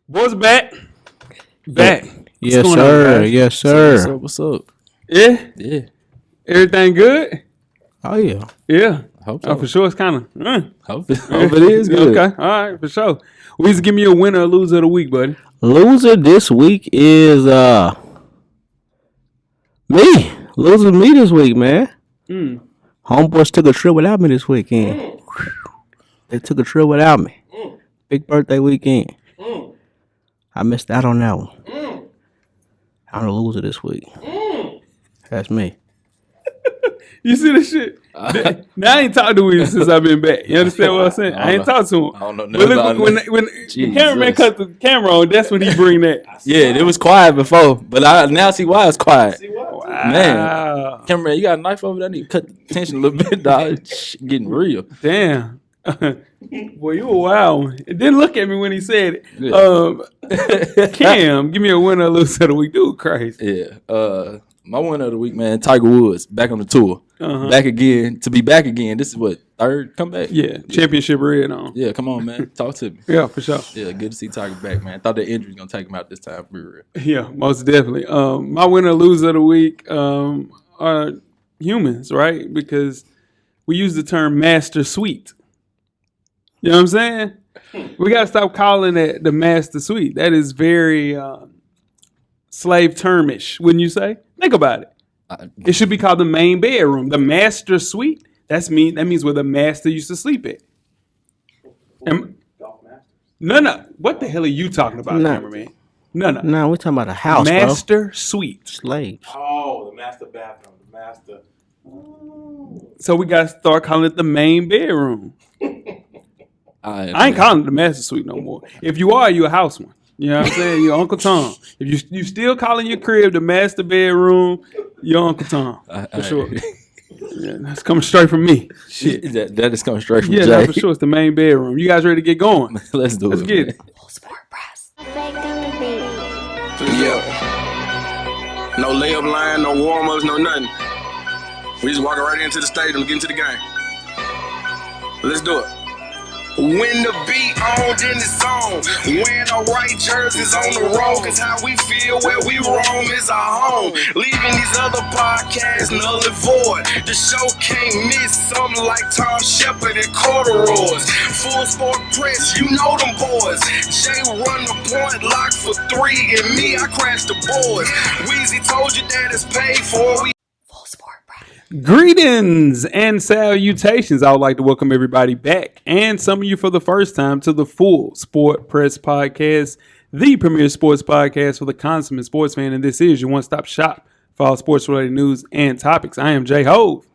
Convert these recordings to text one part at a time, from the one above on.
Boys back. Back. Yes, sir. Yes, sir. What's up? Yeah? Yeah. Everything good? Oh, yeah. Yeah. I hope so. Oh, for sure it's kind of... Hope it is good. Okay. All right. For sure. Weezy, give me a winner or loser of the week, buddy. Loser this week is me. Loser me this week, man. Homeboys took a trip without me this weekend. They took a trip without me. Big birthday weekend. I missed out on that one. I'm the loser this week. That's me. You see this shit? Now I ain't talked to Weezy since I've been back. You understand what I'm saying? I ain't talked to him. I don't know But look, when the cameraman cut the camera on, that's when he bring that. Yeah, it was quiet before, but I now see why it's quiet. Wow. Man, cameraman, you got a knife over there? I need to cut the tension a little bit, dog. Shit getting real. Damn. Boy, you a wild one. It didn't look at me when he said it. Yeah. Cam, give me a winner or loser of the week. Dude, crazy. Yeah. My winner of the week, man, Tiger Woods, back on the tour. Back again. To be back again. This is what, third comeback? Yeah, championship red on. Yeah, come on, man. Talk to me. Yeah, for sure. Yeah, good to see Tiger back, man. Thought that injury was going to take him out this time. Be real. Yeah, most definitely. My winner or loser of the week are humans, right? Because we use the term master suite. You know what I'm saying? We got to stop calling it the master suite. That is very slave termish, wouldn't you say? Think about it. It should be called the main bedroom. The master suite, that means where the master used to sleep at. No. What the hell are you talking about, cameraman? No. No, we're talking about a house, master suite. Slaves. Oh, the master bathroom. The master. So we got to start calling it the main bedroom. I ain't calling it the master suite no more. If you are, you a house one. You know what I'm saying? You're Uncle Tom. If you still calling your crib the master bedroom, you're Uncle Tom. For sure. Yeah, that's coming straight from me. Shit. That is coming straight from Jay. Yeah, for sure. It's the main bedroom. You guys ready to get going? Let's get it. Full sport press. Yeah. No layup line, no warm-ups, no nothing. We just walking right into the stadium, get into the game. Let's do it. When the beat on, then it's on. Wearing the right jerseys on the road, cause how we feel where we roam is our home. Leaving these other podcasts null and void. The show can't miss something like Tom Shepard and corduroys. Full sport press, you know them boys. Jay run the point, lock for 3, and me, I crash the boards. Weezy told you that it's paid for. Greetings and salutations. I would like to welcome everybody back and some of you for the first time to the Full Sport Press Podcast, the premier sports podcast for the consummate sports fan. And this is your one-stop shop for all sports-related news and topics. I am Jay Hove.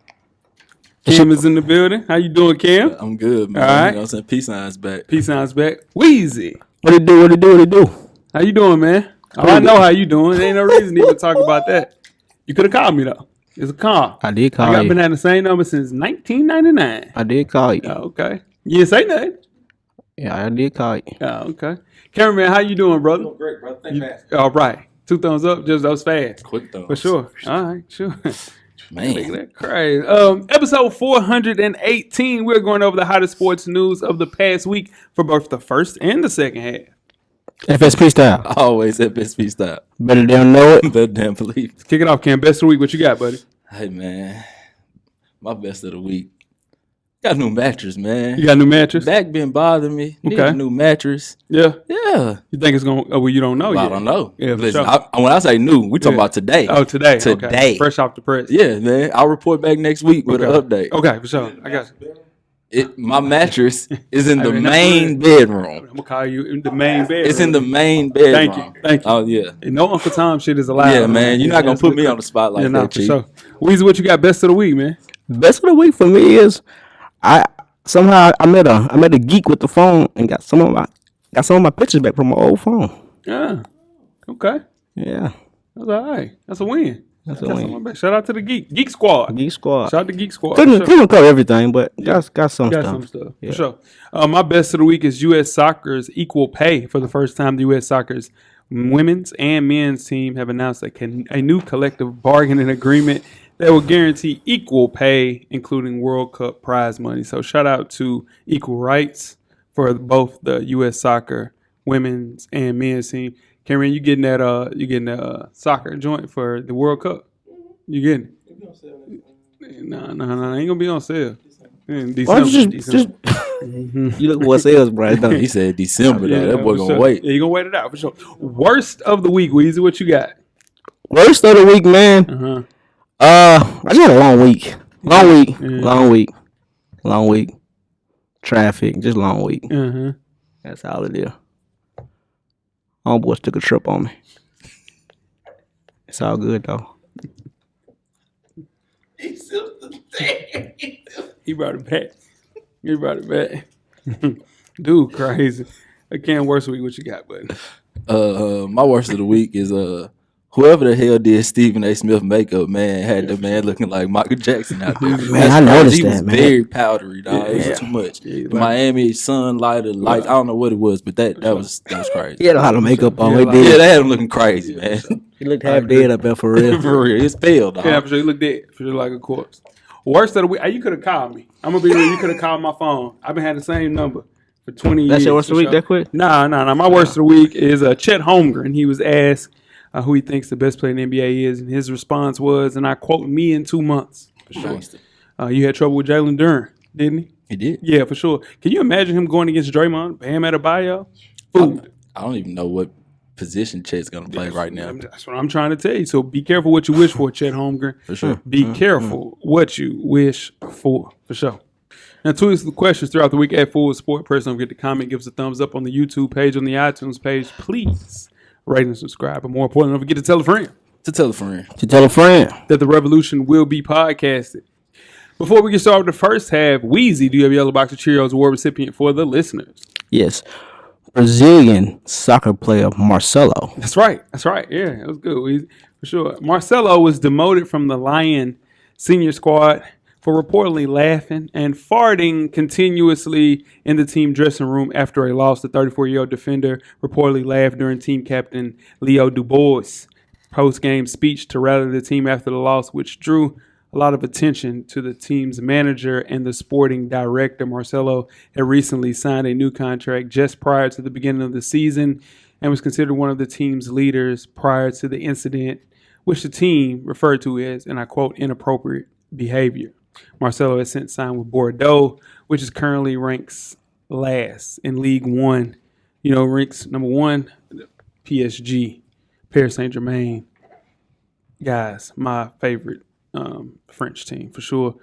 Cam is in the building. How you doing, Cam? I'm good, man. All right. You know what I'm saying? Peace signs back. Peace signs back. Weezy. What it do? How you doing, man? Oh, I know how you doing. There ain't no reason to even talk about that. You could have called me, though. It's a call. I did call you. I've been at the same number since 1999. I did call you. Oh, okay. You didn't say nothing. Yeah, I did call you. Oh, okay. Cameraman, how you doing, brother? Doing great, brother. Thank you. All right. 2 thumbs up. Just those fast. Quick thumbs. For sure. All right. Sure. Man. That crazy. Episode 418. We're going over the hottest sports news of the past week for both the first and the second half. FSP style. Always FSP style. Better damn know it. Better damn believe it. Kick it off, Cam. Best of the week. What you got, buddy? Hey, man. My best of the week. Got a new mattress, man. You got a new mattress? Back been bothering me. Need a new mattress. Yeah. Yeah. You think it's going to... Well, you don't know yet. I don't know. Yeah, for listen, sure. when I say new, we talking about today. Oh, today. Today. Okay. Fresh off the press. Yeah, man. I'll report back next week with an update. Okay, for sure. I got you. My mattress is in the main bedroom. I'm going to call you in the main bedroom. It's in the main bedroom. Thank you. Oh, yeah. And no Uncle Tom shit is allowed. Yeah, man. You're not going to put me on the spot like that, Chief. Sure. Weezy, what you got best of the week, man? Best of the week for me is I met a geek with the phone and got some of my pictures back from my old phone. Yeah. Okay. Yeah. That's all right. That's a win. That's a win. Shout out to the Geek Squad. Geek Squad. Shout out to Geek Squad. Couldn't cover everything, but got some got stuff. Some stuff. Yeah. For sure. My best of the week is U.S. Soccer's equal pay. For the first time, the U.S. Soccer's women's and men's team have announced a new collective bargaining agreement that will guarantee equal pay, including World Cup prize money. So shout out to Equal Rights for both the U.S. Soccer women's and men's team. Cameron, you getting that soccer joint for the World Cup? You getting it? No, ain't gonna be on sale. In December. Just you look what sales, bro. He said December. That boy gonna sure. wait. Yeah, you gonna wait it out for sure. Worst of the week, Weezy. What you got? Worst of the week, man. I just had a long week. Traffic, just long week. That's all it is. Homeboys took a trip on me. It's all good though. He brought it back. Dude, crazy. Again, worst week. What you got, buddy? My worst of the week is whoever the hell did Stephen A. Smith makeup, man, had the man looking like Michael Jackson out there. Man, I noticed he that, was man. very powdery, dog. It Yeah. was too much. Yeah, The Miami sunlight, the lights, I don't know what it was, but that was crazy. He had a lot of makeup on. Yeah, He Yeah, did. they had him looking crazy, man. He looked half dead up there for real. For real, it's pale, dog. Yeah, for sure. You look dead. For sure, like a corpse. Worst of the week. You could have called me. I'm gonna be real. You could have called my phone. I've been having the same number for 20 years. That's your worst of the week that quick? Nah. My worst of the week is Chet Holmgren. He was asked who he thinks the best player in the NBA is, and his response was, and I quote, "Me in 2 months." For sure. You had trouble with Jalen Duren, didn't he? He did. Yeah, for sure. Can you imagine him going against Draymond, Bam Adebayo? Food. I don't even know what position Chet's gonna play right now. That's what I'm trying to tell you. So be careful what you wish for, Chet Holmgren. For sure. Be careful what you wish for sure. Now, tweet us the questions throughout the week at Full Sport. Person, don't forget to comment, give us a thumbs up on the YouTube page, on the iTunes page. Please rate and subscribe. But more importantly, don't forget to tell a friend To tell a friend. To tell a friend. that the revolution will be podcasted. Before we get started with the first half, Weezy, do you have a yellow box of Cheerios award recipient for the listeners? Yes. Brazilian soccer player Marcelo. That's right. Yeah, that was good, Weezy, for sure. Marcelo was demoted from the Lion senior squad for reportedly laughing and farting continuously in the team dressing room after a loss. The 34-year-old defender reportedly laughed during team captain Leo Dubois' post-game speech to rally the team after the loss, which drew a lot of attention to the team's manager and the sporting director. Marcelo had recently signed a new contract just prior to the beginning of the season and was considered one of the team's leaders prior to the incident, which the team referred to as, and I quote, inappropriate behavior. Marcelo has since signed with Bordeaux, which is currently ranks last in League One. Ranks number one, PSG, Paris Saint-Germain. Guys, my favorite French team for sure.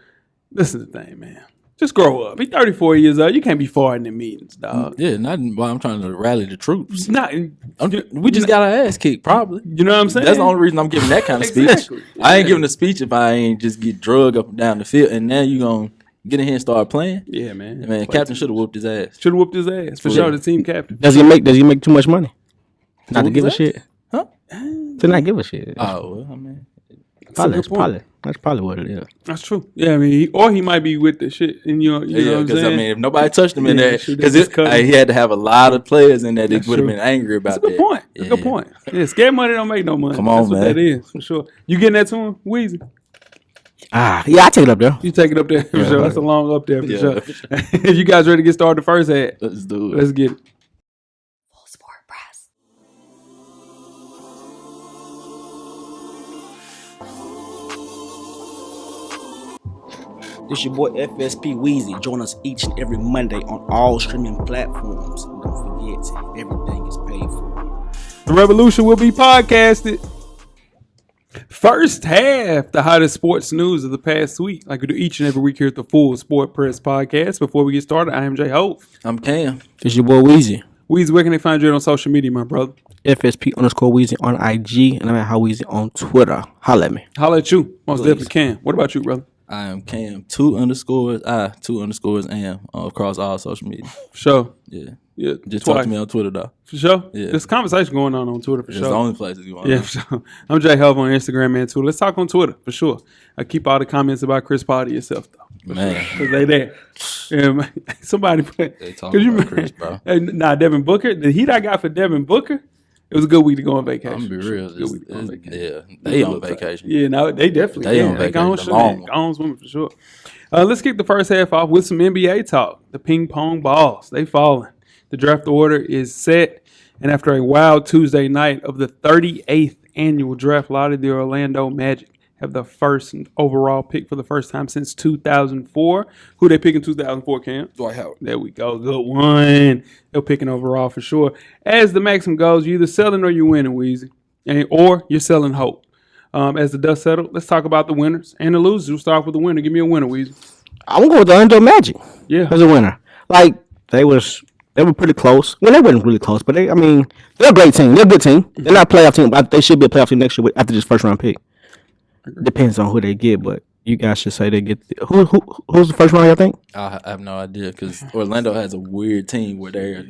This is the thing, man. Just grow up. He's 34 years old. You can't be farting in meetings, dog. Yeah, not while I'm trying to rally the troops. We just got our ass kicked, probably. You know what I'm saying? That's the only reason I'm giving that kind of speech. Exactly. I ain't giving a speech if I ain't just get drugged up and down the field. And now you gonna get in here and start playing. Yeah, man. Man, captain should have whooped his ass. Should have whooped his ass for sure. The team captain. Does he make too much money? Not to whoop give a his shit. Huh? To not give a shit. Oh, well, I mean, That's probably what it is. That's true. Yeah, I mean, he might be with the shit, and you know what I'm because saying? I mean, if nobody touched him in Yeah, there, sure, because that's cut. he had to have a lot of players in there that would have true. been angry about That's a good that. point. That's a good point. Yeah, scared money don't make no money. Come on, That's what man. that is for sure. You getting that to him, Weezy? Yeah, I take it up there. You take it up there for sure. That's a long up there for Yeah. sure. You guys ready to get started the first half? Let's do it. Let's get it. Full Sport Press. This your boy FSP Weezy. Join us each and every Monday on all streaming platforms. And don't forget, everything is paid for. The revolution will be podcasted. First half, the hottest sports news of the past week, like we do each and every week here at the Full Sport Press podcast. Before we get started, I am Jay Hope. I'm Cam. This your boy Weezy. Weezy, where can they find you on social media, my brother? FSP_Weezy on IG, and I'm at How Weezy on Twitter. Holla at me. Holla at you. Most Please. definitely can. What about you, brother? I am Cam. 2_I, 2_ am across all social media. For sure. Yeah. Yeah, Just twice. talk to me on Twitter, though. For sure. Yeah. There's conversation going on Twitter for It's sure. the only places you want. Yeah, for sure. I'm Jay Help on Instagram and Twitter. Let's talk on Twitter for sure. I keep all the comments about Chris Paul to yourself though. Man. Cause they there. Yeah, man. Somebody put. They talking about Chris, bro. Nah, Devin Booker. The heat I got for Devin Booker. It was a good week to go on vacation. I'm gonna be real. Good week to go on vacation. Yeah, they on vacation. Yeah, no, they definitely. They on They vacation, gone the swimming. long one. Gone swimming for sure. Let's kick the first half off with some NBA talk. The ping pong balls, they falling. The draft order is set. And after a wild Tuesday night of the 38th annual draft lottery, the Orlando Magic have the first overall pick for the first time since 2004. Who they pick in 2004, Cam? Dwight Howard. There we go. Good one. They're picking overall for sure. As the maxim goes, you're either selling or you're winning, Weezy. Or you're selling hope. As the dust settled, let's talk about the winners and the losers. We'll start with the winner. Give me a winner, Weezy. I'm going to go with the Orlando Magic. Yeah. As a winner. Like, they were pretty close. Well, they weren't really close, but they're a great team. They're a good team. They're not a playoff team, but they should be a playoff team next year after this first round pick. Depends on who they get, but you guys should say they get who's the first round, y'all think? I have no idea because Orlando has a weird team where they're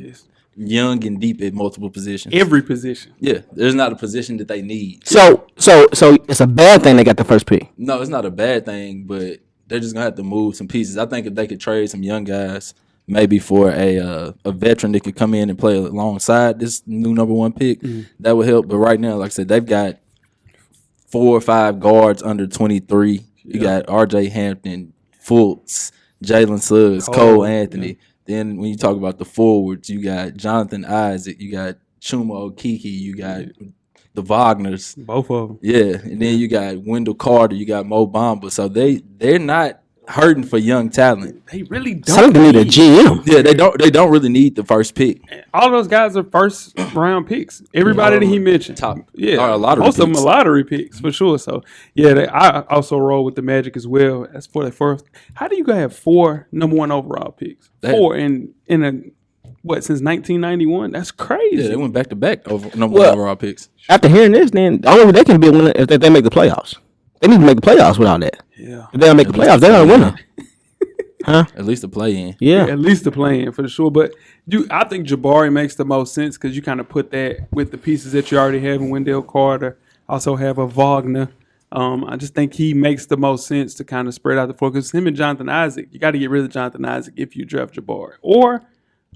young and deep at multiple positions. Every position. Yeah, there's not a position that they need. So it's a bad thing they got the first pick. No, it's not a bad thing, but they're just gonna have to move some pieces. I think if they could trade some young guys, maybe for a veteran that could come in and play alongside this new number one pick, that would help. But right now, like I said, they've got 4 or 5 guards under 23. You got R.J. Hampton, Fultz, Jalen Suggs, Cole Anthony. Yeah. Then when you talk about the forwards, you got Jonathan Isaac, you got Chuma Okeke, you got the Wagners. Both of them. Yeah, and then you got Wendell Carter, you got Mo Bamba. So they're not hurting for young talent. They really don't. Some need a GM. Yeah, they don't really need the first pick. All those guys are first round picks. Everybody that he mentioned. Top. Yeah. A lottery most picks. of them are lottery picks for sure. So yeah, I also roll with the Magic as well. As for the first, how do you guys have 4 number 1 overall picks? 4 in since 1991? That's crazy. Yeah, they went back to back over number 1 overall picks. After hearing this, then the only way they can be a winner is if they make the playoffs. They need to make the playoffs without that. Yeah. If they don't make the playoffs, they're not a winner. Huh? At least the play in. Yeah. At least the play-in for sure. But I think Jabari makes the most sense because you kind of put that with the pieces that you already have in Wendell Carter. Also have a Wagner. I just think he makes the most sense to kind of spread out the floor because him and Jonathan Isaac, you got to get rid of Jonathan Isaac if you draft Jabari or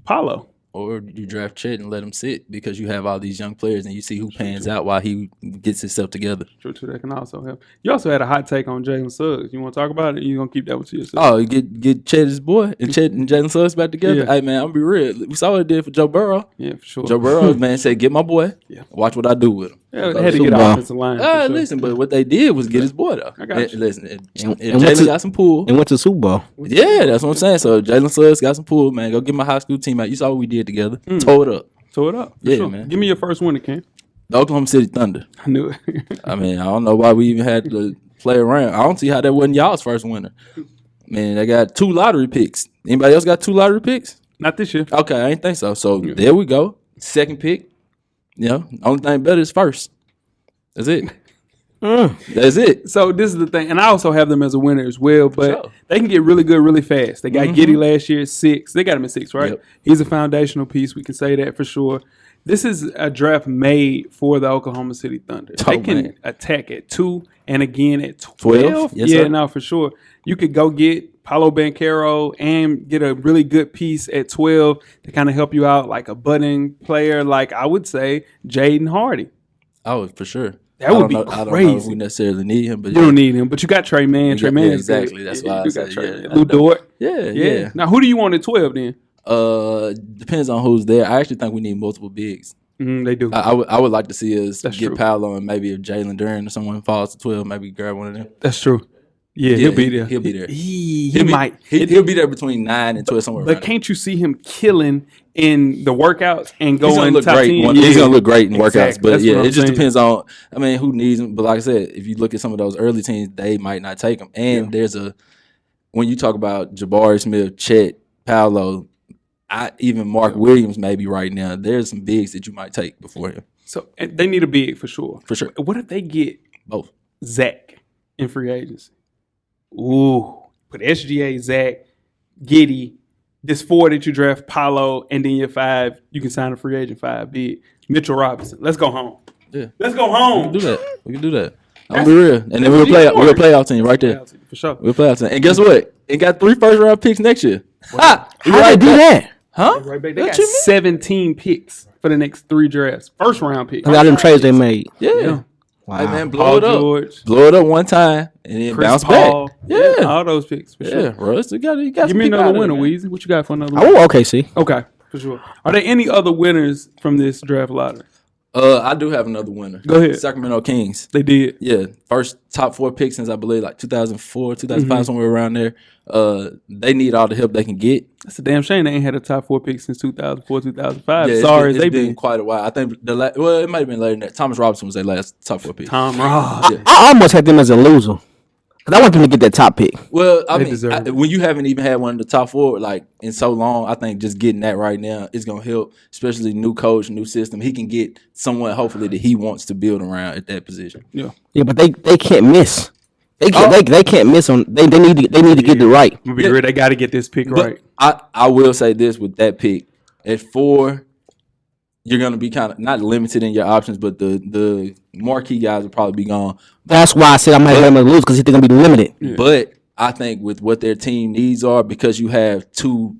Paulo. Or you draft Chet and let him sit because you have all these young players and you see who pans out while he gets himself together. True, that can also help. You also had a hot take on Jalen Suggs. You want to talk about it? Or you gonna keep that with yourself? Oh, you get Chet his boy and Chet and Jalen Suggs back together. Yeah. Hey man, I'm gonna be real. We saw what it did for Joe Burrow. Yeah, for sure. Joe Burrow, man, said get my boy. Yeah. Watch what I do with him. Yeah, had to get offensive line. For sure. Listen, but what they did was get his boy though. I got you. Listen, if And Jalen got some pull. And went to the Super Bowl. Yeah, that's what I'm saying. So Jalen Suggs got some pull, man. Go get my high school team out. You saw what we did together. Tore it up. Tore it up. For Yeah, sure. man. Give me your first winner, Ken. The Oklahoma City Thunder. I knew it. I mean, I don't know why we even had to play around. I don't see how that wasn't y'all's first winner. Man, they got 2 lottery picks. Anybody else got 2 lottery picks? Not this year. Okay, I ain't think so. So there we go. Second pick. You know, only thing better is first. That's it. That's it. So this is the thing, and I also have them as a winner as well. But Sure. they can get really good really fast. They got Giddey last year at 6. They got him at 6, right? Yep. He's a foundational piece. We can say that for sure. This is a draft made for the Oklahoma City Thunder. Oh, They can man. attack at 2 and again at 12. Yes, yeah, sir. no, for sure. You could go get Paolo Banchero and get a really good piece at 12 to kind of help you out, like a budding player, like I would say Jaden Hardy. Oh, for sure. That would be I don't know if crazy. we necessarily need him, but You don't need him, but you got Trey Mann. Trey Mann yeah, is exactly. good. That's Yeah, why I you said, got Trey yeah, Mann. I Lou know. Dort. Yeah. Now, who do you want at 12 then? Depends on who's there. I actually think we need multiple bigs. They do. I would like to see us That's get true. Paolo and maybe if Jalen Duren or someone falls to 12, maybe grab one of them. That's true. Yeah, he'll be there. He'll be there. He might. He'll be there between 9 and 12 somewhere. But around can't you see him killing in the workouts and there. He's gonna going look top great. 10? He's gonna look great in workouts. Exactly. But That's yeah, what I'm it just saying. depends on. I mean, who needs him. But like I said, if you look at some of those early teams, they might not take him. And there's when you talk about Jabari Smith, Chet, Paolo, even Mark Williams maybe right now. There's some bigs that you might take before him. So and they need a big for sure. For sure. What if they get Both. Zach in free agency? Ooh. Put SGA, Zach, Giddey, this 4 that you draft, Paolo, and then your 5, you can sign a free agent 5 big. Mitchell Robinson. Let's go home. Yeah. Let's go We home. can do that. We can do that. I'm gonna be real. And then we'll play a playoff team right there. For sure. We'll play out team. And guess what? It got 3 first round picks next year. Ha! How they do that? Huh? Right back. They What got you mean? 17 picks for the next 3 drafts. First round picks. Look at them trades they made. Yeah. Wow. Hey man, blow Paul it up. George, Blow it up one time and then Chris bounce Paul. back. Yeah. All those picks. For Yeah, sure. Russ, you got Give some me people another out there, winner, man. Weezy. What you got for another I winner? want OKC. Okay. For sure. Are there any other winners from this draft lottery? I do have another winner. Go ahead. Sacramento Kings. They did. Yeah, first top 4 pick since I believe like 2004, 2005, somewhere around there. They need all the help they can get. That's a damn shame they ain't had a top 4 pick since 2004, 2005. Yeah, Sorry, it's they been quite a while. I think it might have been later than that. Thomas Robinson was their last top 4 pick. Tom Ross. Yeah. I almost had them as a loser. Because I want them to get that top pick. Well, I They mean, deserve it. when you haven't even had one of the top 4 like in so long, I think just getting that right now is gonna help, especially new coach, new system. He can get someone hopefully that he wants to build around at that position. Yeah. Yeah, but they can't miss. They can't miss on. They need to get it right. I'm gonna be real. They got to get this pick right. But I will say this with that pick at 4, you're gonna be kind of not limited in your options, but the marquee guys will probably be gone. That's why I said I might let them lose because they're gonna be limited. Yeah. But I think with what their team needs are, because you have 2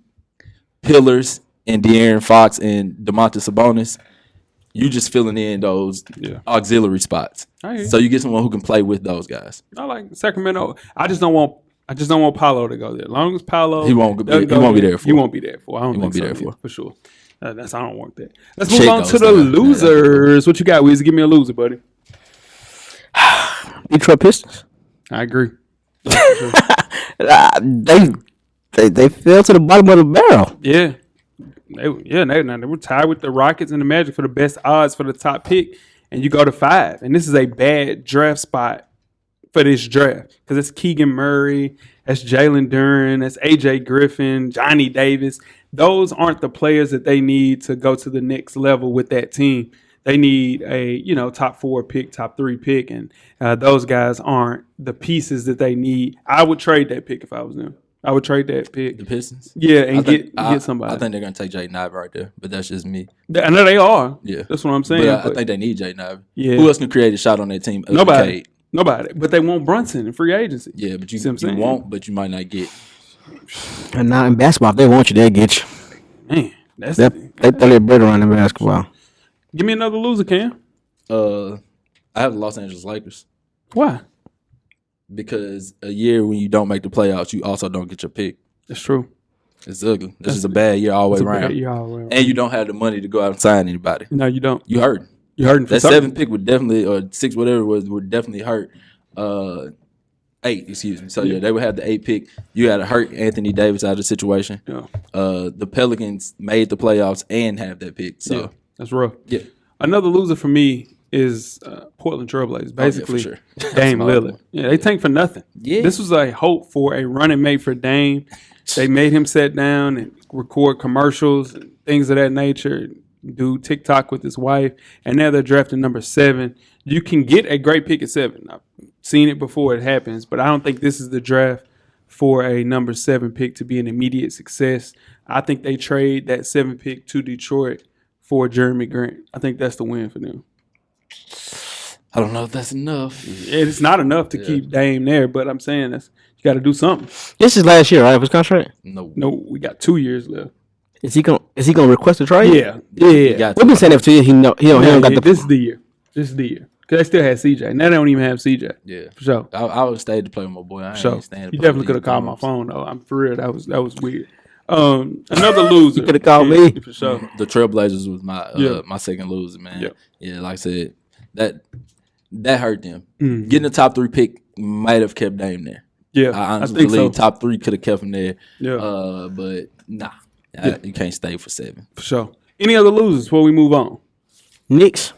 pillars in De'Aaron Fox and Domantas Sabonis, you just filling in those auxiliary spots. I hear you. So you get someone who can play with those guys. I like Sacramento. I just don't want Paolo to go there. As long as Paolo, He won't be there for. He won't be there for. I don't He won't think be so there for sure. I don't want that. Let's Shit move on goes to the down. losers. What you got, Weezy? Give me a loser, buddy. Detroit Pistons. I agree. They fell to the bottom of the barrel. Yeah. They were tied with the Rockets and the Magic for the best odds for the top pick, and you go to 5. And this is a bad draft spot for this draft because it's Keegan Murray, that's Jalen Duren, that's AJ Griffin, Johnny Davis. Those aren't the players that they need to go to the next level with that team. They need a top 4 pick, top 3 pick, and those guys aren't the pieces that they need. I would trade that pick if I was them. I would trade that pick. The Pistons? Yeah, and get get somebody. I think they're going to take Jaden Ivey right there, but that's just me. I know they are. Yeah. That's what I'm saying. But I think they need Jaden Ivey. Yeah. Who else can create a shot on that team? Nobody. But they want Brunson in free agency. Yeah, but you See what I'm saying? won't, but you might not get. And now in basketball, if they want you, they'll get you. Man, that's They throw their bread around in basketball. Give me another loser, Cam. I have the Los Angeles Lakers Why? because a year when you don't make the playoffs, you also don't get your pick. That's true. It's ugly. This is a bad year all the way around. And you don't have the money to go out and sign anybody. No, you don't. You hurt. You're hurting for That something. 7 pick would definitely, or 6, whatever it was, would definitely hurt. 8, excuse me. So, yeah, they would have the 8 pick. You had to hurt Anthony Davis out of the situation. Yeah. The Pelicans made the playoffs and have that pick. So, Yeah, that's rough. yeah. Another loser for me is Portland Trailblaze. Basically, for sure. Dame That's Lillard. Yeah, they tanked for nothing. Yeah. This was a hope for a running mate for Dame. They made him sit down and record commercials and things of that nature, do TikTok with his wife, and now they're drafting number 7. You can get a great pick at 7. I've seen it before it happens, but I don't think this is the draft for a number 7 pick to be an immediate success. I think they trade that 7 pick to Detroit for Jeremy Grant. I think that's the win for them. I don't know if that's enough. It's not enough to keep Dame there, but I'm saying you got to do something. This is last year, right? Of his contract. No. We got 2 years left. Is he gonna request a trade? Yeah. got We've been saying that for years. He don't got the. This is the year. Because they still had CJ. Now they don't even have CJ. Yeah. For sure. I would stay to play with my boy. I ain't So staying to you play definitely with could have these called my bums. phone though. I'm for real. That was weird. Another loser. You could have called me. For sure. The Trailblazers was my Yeah. my second loser, man. Yeah. Yeah, like I said, that hurt them. Mhm. Getting the top 3 pick might have kept Dame there. Yeah, I honestly think believe so. top 3 could have kept him there. Yeah. But nah, you can't stay for 7. For sure. Any other losers before we move on? Knicks.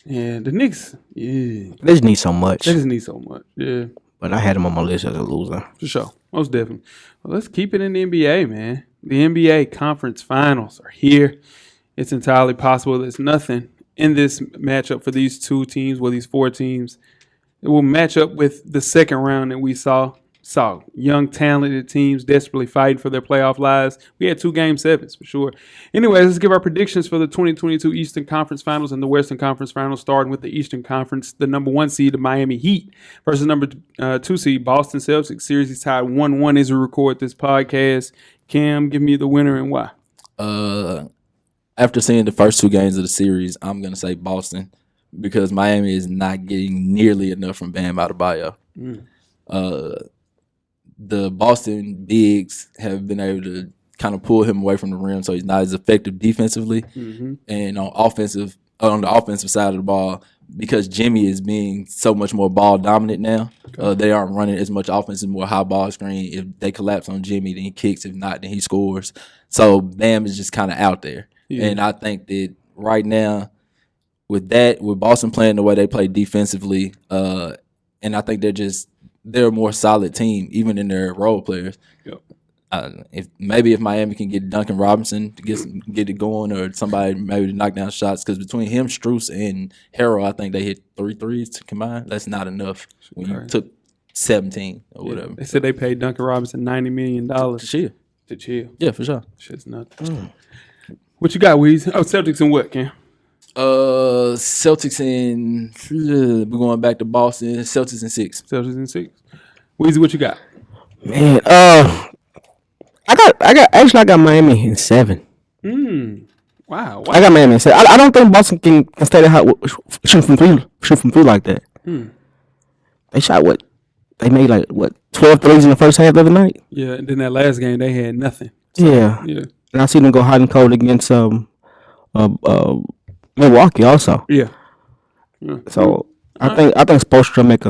Yeah, the Knicks. Yeah, They just need so much. they just need so much. Yeah, But I had him on my list as a loser. for sure. Most definitely. Well, let's keep it in the NBA, man. The NBA Conference Finals are here. It's entirely possible there's nothing in this matchup for these 2 teams, well, these 4 teams. It will match up with the second round that we saw young, talented teams desperately fighting for their playoff lives. We had 2 Game 7s for sure. Anyways, let's give our predictions for the 2022 Eastern Conference Finals and the Western Conference Finals, starting with the Eastern Conference. The number 1 seed, the Miami Heat, versus number 2 seed, Boston Celtics. Series is tied 1-1 as we record this podcast. Cam, give me the winner and why. After seeing the first 2 games of the series, I'm gonna say Boston because Miami is not getting nearly enough from Bam Adebayo. The Boston bigs have been able to kind of pull him away from the rim, so he's not as effective defensively. And on the offensive side of the ball, because Jimmy is being so much more ball dominant now, they aren't running as much offense and more high ball screen. If they collapse on Jimmy, then he kicks. If not, then he scores. So Bam is just kind of out there. And I think that right now, with Boston playing the way they play defensively, and I think they're a more solid team, even in their role players. Yep. If Miami can get Duncan Robinson to get it going, or somebody maybe to knock down shots, because between him, Strus, and Harrell, I think they hit 3 threes to combine. That's not enough when you took 17 or whatever. They said they paid Duncan Robinson $90 million to chill. Yeah, for sure. Shit's nothing. What you got, Weezy? Oh, Celtics and what, Cam? Celtics and we're going back to Boston. Celtics and 6. Celtics and 6. Weezy, what you got? Man, I got Miami in 7. Wow. I got Miami in 7. I don't think Boston can stay that hot shoot from three like that. They shot what? They made 12 threes in the first half of the night. Yeah, and then that last game they had nothing. So, yeah. And I seen them go hot and cold against Milwaukee also. Yeah. So I think Spoelstra make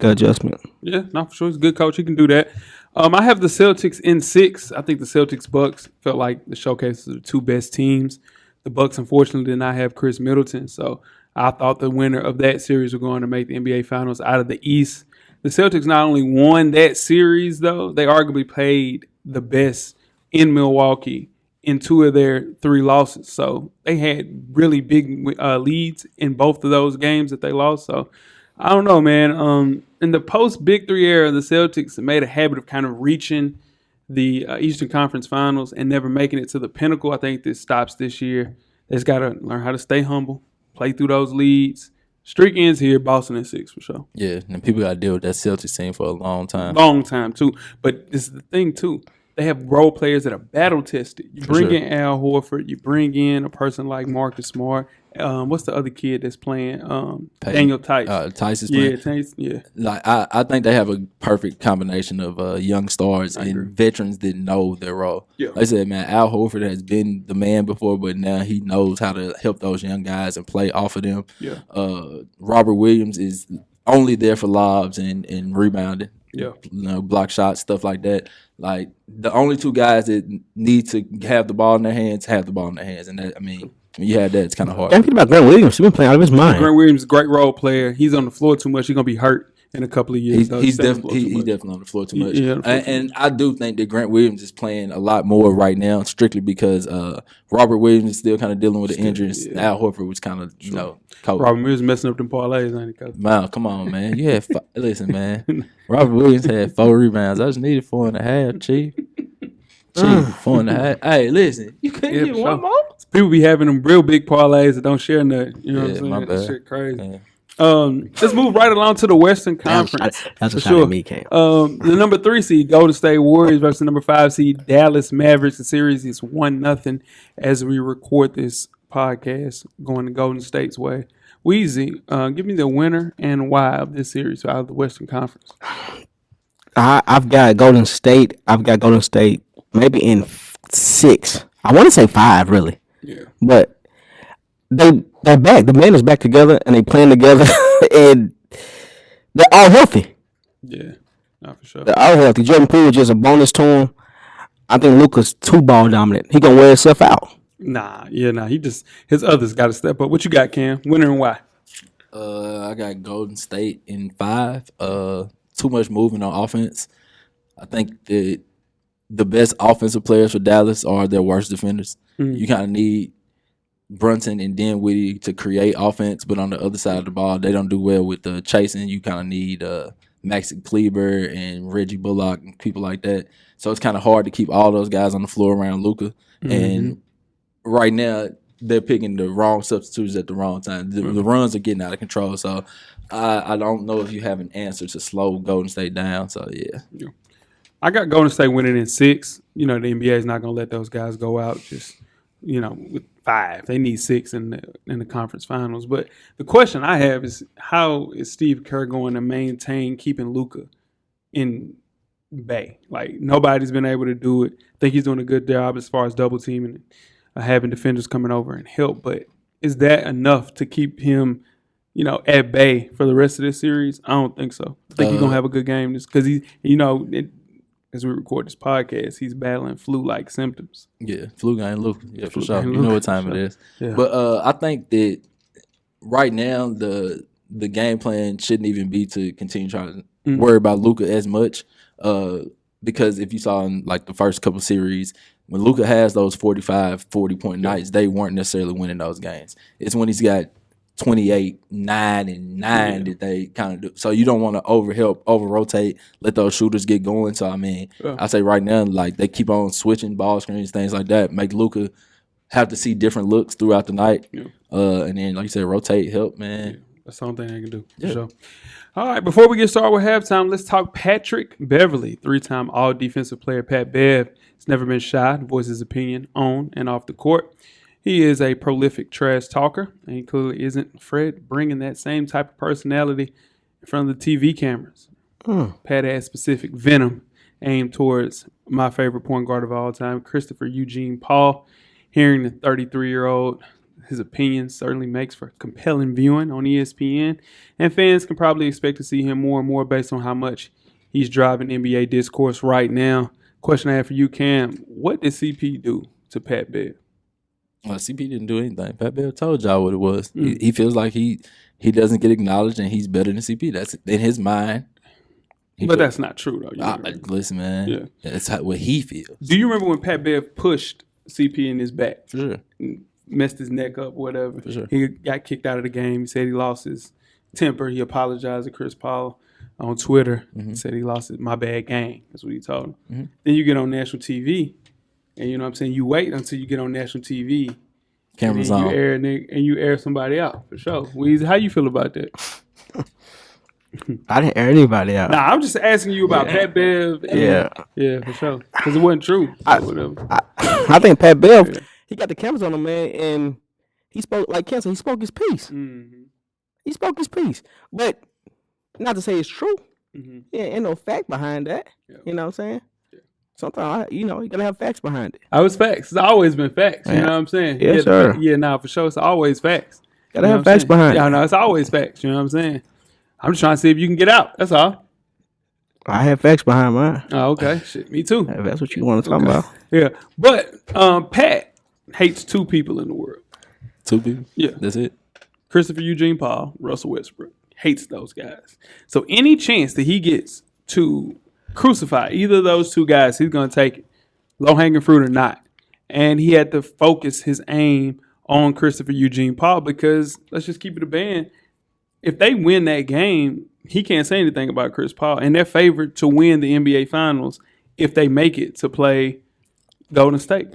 a adjustment. Yeah, no, for sure. He's a good coach. He can do that. I have the Celtics in 6. I think the Celtics Bucks felt like the showcase of the 2 best teams. The Bucks unfortunately did not have Chris Middleton, so I thought the winner of that series were going to make the NBA Finals out of the East. The Celtics not only won that series, though, they arguably played the best in Milwaukee in 2 of their 3 losses. So they had really big leads in both of those games that they lost. So I don't know, man. In the post-Big 3 era, the Celtics made a habit of kind of reaching the Eastern Conference Finals and never making it to the pinnacle. I think this stops this year. They just got to learn how to stay humble, play through those leads. Streak ends here, Boston in 6 for sure. Yeah, and people got to deal with that Celtics team for a long time. Long time, too. But this is the thing, too. They have role players that are battle tested. You bring in Al Horford. You bring in a person like Marcus Smart. What's the other kid that's playing? Daniel Tice. Tice is playing. Yeah, Tice. Yeah. Like I think they have a perfect combination of young stars and veterans that know their role. Yeah. Like I said, man, Al Horford has been the man before, but now he knows how to help those young guys and play off of them. Yeah. Robert Williams is only there for lobs and rebounding. Yeah. Block shots, stuff like that. Like the only 2 guys that need to have the ball in their hands have the ball in their hands, and that, I mean, when you had that, it's kind of hard. I'm thinking about Grant Williams. He's been playing out of his mind. Grant Williams is a great role player. He's on the floor too much. He's gonna be hurt in a couple of years. He's definitely on the floor too much. And I do think that Grant Williams is playing a lot more right now, strictly because Robert Williams is still kind of dealing with the injuries. Yeah. Al Horford was kind of cold. Robert Williams messing up them parlays, ain't he? Man, come on, man. You had listen, man. Robert Williams had 4 rebounds. I just needed 4.5, Chief. 4.5. Hey, listen, you couldn't get one more. People be having them real big parlays that don't share nothing. You know what I'm saying? That shit crazy. Yeah. Let's move right along to the Western Conference. That's a shot at me, Cam. The number 3 seed Golden State Warriors versus the number 5 seed Dallas Mavericks. The series is 1-0 as we record this podcast, going to Golden State's way. Weezy, give me the winner and why of this series out of the Western Conference. I've got Golden State. Maybe in 6. I want to say 5, really. Yeah. But they're back. The men is back together, and they playing together, and they're all healthy. Yeah, not for sure. They're all healthy. Jordan Poole is just a bonus to him. I think Luca's too ball dominant. He gonna wear himself out. He just his others got to step up. What you got, Cam? Winner and why? I got Golden State in 5. Too much movement on offense. I think that the best offensive players for Dallas are their worst defenders. You kind of need Brunson and Dinwiddie to create offense, but on the other side of the ball, they don't do well with the chasing. You kind of need Maxi Kleber and Reggie Bullock and people like that. So it's kind of hard to keep all those guys on the floor around Luca. And right now, they're picking the wrong substitutes at the wrong time. The runs are getting out of control. So I don't know if you have an answer to slow Golden State down. So, yeah. I got Golden State winning in 6. The NBA is not going to let those guys go out just, with 5. They need 6 in the conference finals. But the question I have is, how is Steve Kerr going to maintain keeping Luca in Bay. Like, nobody's been able to do it. I think he's doing a good job as far as double teaming and having defenders coming over and help. But is that enough to keep him, at bay for the rest of this series? I don't think so. I think he's going to have a good game just because as we record this podcast, he's battling flu-like symptoms. Yeah, flu game Luca. Yeah, for Flu sure. game You know Luca, what time for it is. Yeah. But I think that right now the game plan shouldn't even be to continue trying to worry about Luca as much. Because if you saw in like the first couple series, when Luca has those 45, 40-point nights, they weren't necessarily winning those games. It's when he's got 28, 9, and 9 that they kind of do. So you don't want to over-rotate, let those shooters get going. So, I mean, I say right now, like, they keep on switching ball screens, things like that, make Luca have to see different looks throughout the night. Yeah. And then, like you said, rotate, help, man. Yeah. That's the only thing they can do. Yeah. For sure. All right, before we get started with halftime, let's talk Patrick Beverley. 3-time All-Defensive Player Pat Bev has never been shy to voice his opinion on and off the court. He is a prolific trash talker, and he clearly isn't afraid of bringing that same type of personality in front of the TV cameras. Pat has specific venom aimed towards my favorite point guard of all time, Christopher Eugene Paul. Hearing the 33-year-old, his opinion certainly makes for compelling viewing on ESPN, and fans can probably expect to see him more and more based on how much he's driving NBA discourse right now. Question I have for you, Cam, what did CP do to Pat Bev? Well, CP didn't do anything. Pat Bev told y'all what it was. He feels like he doesn't get acknowledged and he's better than CP. That's in his mind. But that's not true, though. Listen, man. Yeah. That's what he feels. Do you remember when Pat Bev pushed CP in his back? For sure. Messed his neck up, whatever. For sure. He got kicked out of the game. He said he lost his temper. He apologized to Chris Paul on Twitter. He said he lost his my bad game. That's what he told him. Then you get on national TV. And you know what I'm saying? You wait until you get on national TV. Cameras on. You air somebody out, for sure. Weezy, how you feel about that? I didn't air anybody out. Nah, I'm just asking you about Pat Bev. Yeah, for sure. Because it wasn't true. Whatever. I think Pat Bev, he got the cameras on him, man, and he spoke, like Ken said, he spoke his piece. He spoke his piece. But not to say it's true. Yeah, ain't no fact behind that. You know what I'm saying? Sometimes, you gotta have facts behind it. I was facts. It's always been facts. You know what I'm saying? Yes, sir. For sure. It's always facts. Gotta have facts behind it. Yeah, no, it's always facts. You know what I'm saying? I'm just trying to see if you can get out. That's all. I have facts behind mine. Oh, okay. Shit, me too. If that's what you want to talk about. Yeah. But Pat hates two people in the world. Two people? Yeah. That's it? Christopher Eugene Paul, Russell Westbrook. Hates those guys. So any chance that he gets to crucify either of those two guys, he's going to take it, low-hanging fruit or not. And he had to focus his aim on Christopher Eugene Paul because, let's just keep it a band, if they win that game, he can't say anything about Chris Paul. And they're favored to win the NBA Finals if they make it to play Golden State.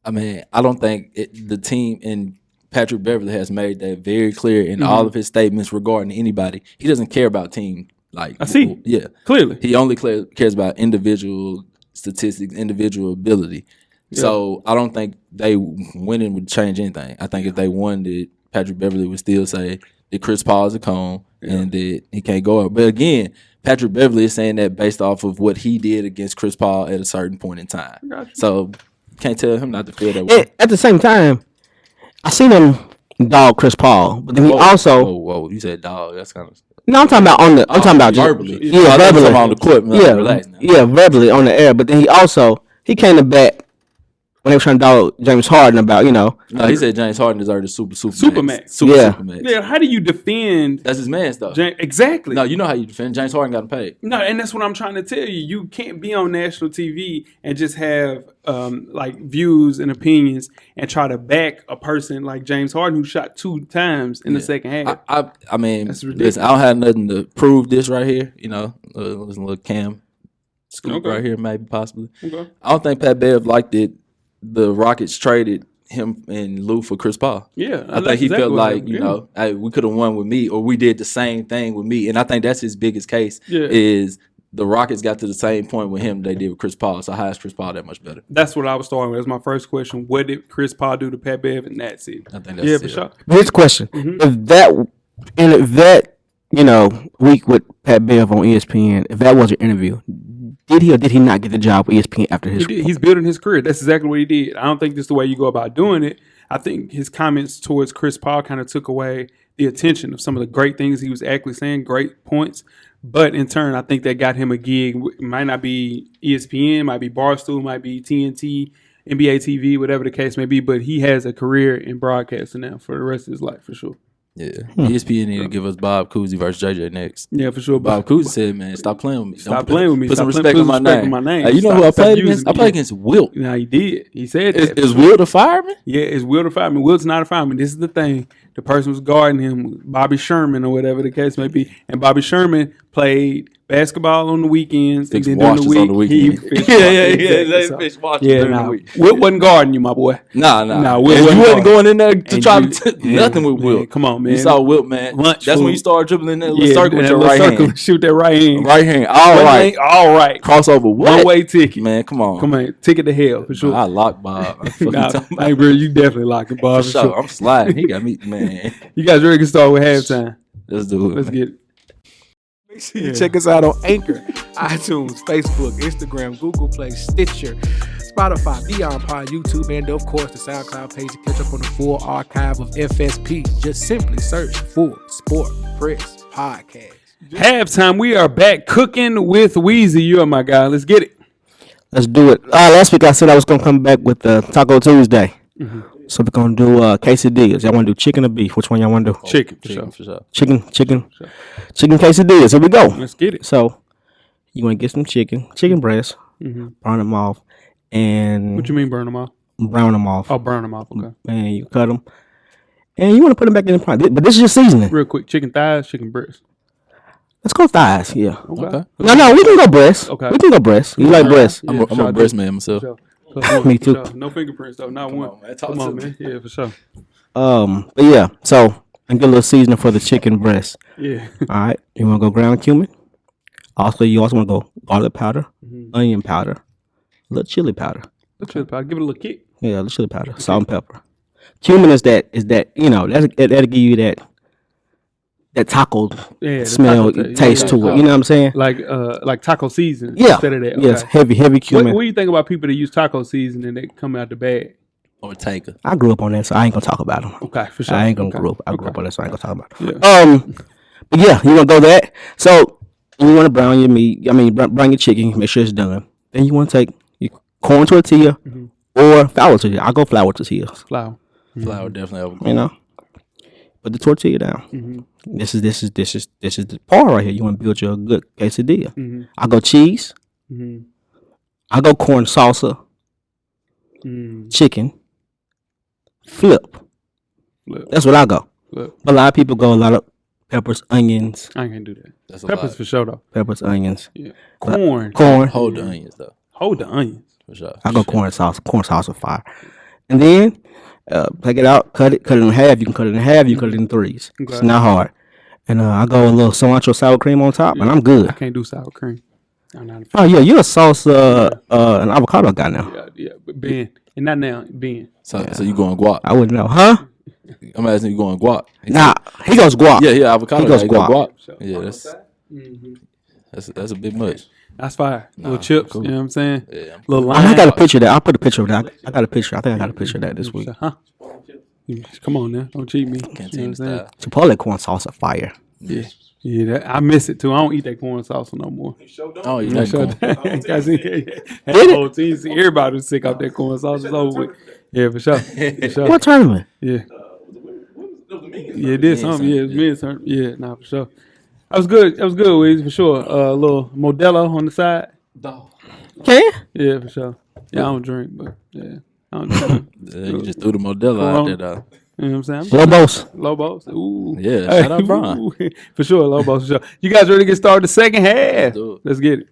I mean, I don't think the team and Patrick Beverley has made that very clear in all of his statements regarding anybody. He doesn't care about team. Like, I see. Yeah. Clearly. He only cares about individual statistics, individual ability. Yeah. So I don't think they winning would change anything. I think if they won, that Patrick Beverley would still say that Chris Paul is a cone and that he can't go up. But again, Patrick Beverley is saying that based off of what he did against Chris Paul at a certain point in time. Gotcha. So can't tell him not to feel that way. At the same time, I seen him dog Chris Paul, but then he also. Whoa, you said dog. That's kind of. No, I'm talking about I'm talking about verbally. Yeah, verbally on the court. Yeah, verbally on the air. But then he came to bat when they were trying to dog James Harden about, No, he said James Harden deserved a super max. Super max. Yeah, how do you defend? That's his man stuff. Exactly. No, you know how you defend. James Harden got him paid. No, and that's what I'm trying to tell you. You can't be on national TV and just have views and opinions and try to back a person like James Harden who shot 2 times in the second half. I mean, that's ridiculous. Listen, I don't have nothing to prove this right here. A little Cam scoop right here, maybe possibly. Okay. I don't think Pat Bev liked it. The Rockets traded him and Lou for Chris Paul. Yeah, I think he felt like hey, we could have won with me, or we did the same thing with me, and I think that's his biggest case. Is the Rockets got to the same point with him they did with Chris Paul. So how is Chris Paul that much better? That's what I was starting with. That's my first question. What did Chris Paul do to Pat Bev? And that's it. I think that's for sure. Here's the question: if that week with Pat Bev on ESPN, if that was your interview, Did he or did he not get the job with ESPN after his? He's building his career. That's exactly what he did. I don't think this is the way you go about doing it. I think his comments towards Chris Paul kind of took away the attention of some of the great things he was actually saying, great points. But in turn, I think that got him a gig. It might not be ESPN, might be Barstool, might be TNT, NBA TV, whatever the case may be. But he has a career in broadcasting now for the rest of his life, for sure. Yeah, ESPN need to give us Bob Cousy versus JJ next. Yeah, for sure. Bob Cousy said, "Man, stop playing with me. Stop playing with me. Put some Stop respect on my respect name." on my name. Hey, you know Stop- who I stop played using against? me. I played against Wilt. Now he did. He said that. Is Wilt a fireman? Yeah, it's Will the fireman. Will's not a fireman. This is the thing. The person was guarding him, Bobby Sherman or whatever the case may be. And Bobby Sherman played basketball on the weekends. Fix and then during washes on the weekend. Yeah, Fix washes yeah, during the nah. week. Will wasn't guarding you, my boy. Nah. Will And you wasn't guarding. going in there to And try you- to yeah, nothing with man, Wilt. come on, man. You saw Wilt, man. Lunch That's food. when you started dribbling that little Yeah, circle with that your little right circle, hand. shoot that right hand. Right hand. All One right. hand, all right. Crossover. What? One way ticket. Man, come on. Come on, ticket to hell for sure. I lock Bob. I'm fucking Nah, talking hey, about. bro, you definitely locked the bar For for sure. sure. I'm sliding. He got me, man. You guys ready to start with halftime? Let's do it. Let's get it. Make sure you check us out on Anchor, iTunes, Facebook, Instagram, Google Play, Stitcher, Spotify, Beyond Pod, YouTube, and of course the SoundCloud page to catch up on the full archive of FSP. Just simply search for Sport Press Podcast. Halftime, we are back cooking with Weezy. You are my guy. Let's get it. Let's do it. Last week I said I was gonna come back with Taco Tuesday. So we're gonna do quesadillas. Y'all wanna do chicken or beef? Which one y'all wanna do? Chicken, for Chicken, sure. for sure. Chicken quesadillas. Here we go. Let's get it. So you want to get some chicken breast, burn them off, and What you mean burn them off? brown them off. Oh, burn them off. Okay. And you cut them, and you want to put them back in the pot. But this is your seasoning. Real quick, chicken thighs, chicken breast. Let's go thighs. Yeah. Okay. No, we can go breast. Okay. We can go breast. You like breast? I'm Yeah, a sure, breast man myself. For sure. Me too. For sure. No fingerprints though, not one. on, man. Talk Come to on, me. man. Yeah, for sure. But yeah. So I get a little seasoning for the chicken breast. Yeah. All right. You want to go ground cumin? You also want to go garlic powder, onion powder, a little chili powder. Let's give it a little kick. Yeah, a little chili powder, salt and pepper. Cumin is that that'll give you that taco Yeah, the smell, taco taste to it. You know what I'm saying? Like taco season. Yeah. Instead of that. Yes, Okay. heavy cumin. What do you think about people that use taco season and they come out the bag? Or tanker. I grew up on that, so I ain't gonna talk about them. Okay, for sure. I ain't gonna Okay. grow up. I grew Okay. up on that, so I ain't gonna talk about it. Yeah. But yeah, you wanna go that. So you wanna brown your meat. Brown your chicken. Make sure it's done. Then you wanna take your corn tortilla or flour tortilla. I go flour tortillas. Flour. Flour definitely over. You know, put the tortilla down. This is the part right here. You want to build your good quesadilla. I go cheese. I go corn salsa. Chicken. Flip. That's what I go. Flip. A lot of people go a lot of peppers, onions, I can't do that. That's a Peppers lot. for sure though. peppers, onions, Yeah. Corn. Hold the onions though. Hold the onions. For sure. I go corn salsa fire, and then take it out, cut it in half. You can cut it in half. You can cut it in threes. It's Okay. not hard. And I go a little cilantro sour cream on top, and I'm I good. can't do sour cream. I'm not a fan. Oh yeah, you're a salsa an avocado guy now. Yeah, but Ben. And not now, Ben. So you going guac? I wouldn't know, huh? I'm asking you going guac. Nah, he goes guac. Yeah, avocado. He goes guy, guac. Yeah, that's a bit much. That's fire. Little chips. cool. You know what I'm saying? Yeah. Little I lime. got a picture of that. I'll put a picture of that. I got a picture. I think I got a picture of that this week. Huh? Come on now. Don't cheat me. Canteen style. Chipotle corn salsa fire. Yeah. Yeah, I miss it too. I don't eat that corn salsa no more. Oh, you Yeah, know, sure. corn. The whole team, everybody was sick off that corn salsa. It's over with. Yeah, for sure. For sure. What tournament? Yeah. Yeah, it did something. Yeah, it was men's turn. Yeah, nah, for sure. That was good. That was good, Weezy, for sure. A little Modelo on the side. Okay. Yeah, for sure. Yeah, I don't drink, but yeah. I don't drink. You just threw the Modelo out there, though. You know what I'm saying? Lobos. Lobos. Ooh. Yeah, shout out Brian. Ooh. For sure, Lobos, for sure. You guys ready to get started the second half? do it. Let's get it.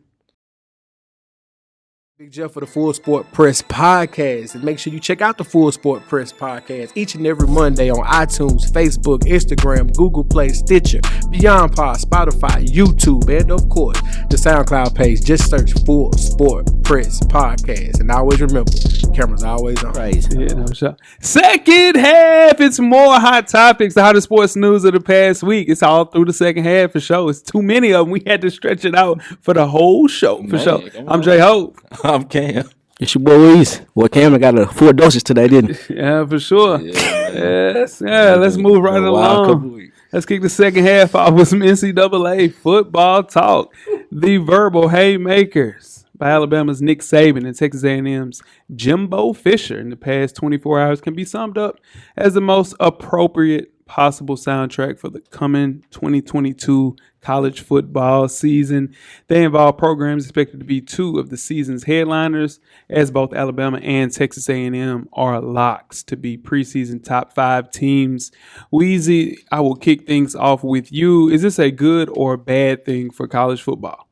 Big Jeff for the Full Sport Press Podcast. And make sure you check out the Full Sport Press Podcast each and every Monday on iTunes, Facebook, Instagram, Google Play, Stitcher, Beyond Pod, Spotify, YouTube, and of course, the SoundCloud page. Just search Full Sport Press Podcast. And always remember, camera's always on. Crazy. Yeah, no shot. Second half, it's more hot topics, the hottest sports news of the past week. It's all through the second half for sure. It's too many of them. We had to stretch it out for the whole show for sure. I'm J Hope. I'm Cam. It's your boy Weezy. Boy, Cameron got a 4 doses today, didn't he? Yeah, for sure. Yes. Yeah, let's move right along. Let's kick the second half off with some NCAA football talk. The verbal haymakers by Alabama's Nick Saban and Texas A&M's Jimbo Fisher in the past 24 hours can be summed up as the most appropriate possible soundtrack for the coming 2022 college football season. They involve programs expected to be 2 of the season's headliners, as both Alabama and Texas A&M are locks to be preseason top 5 teams. Weezy, I will kick things off with you. Is this a good or bad thing for college football?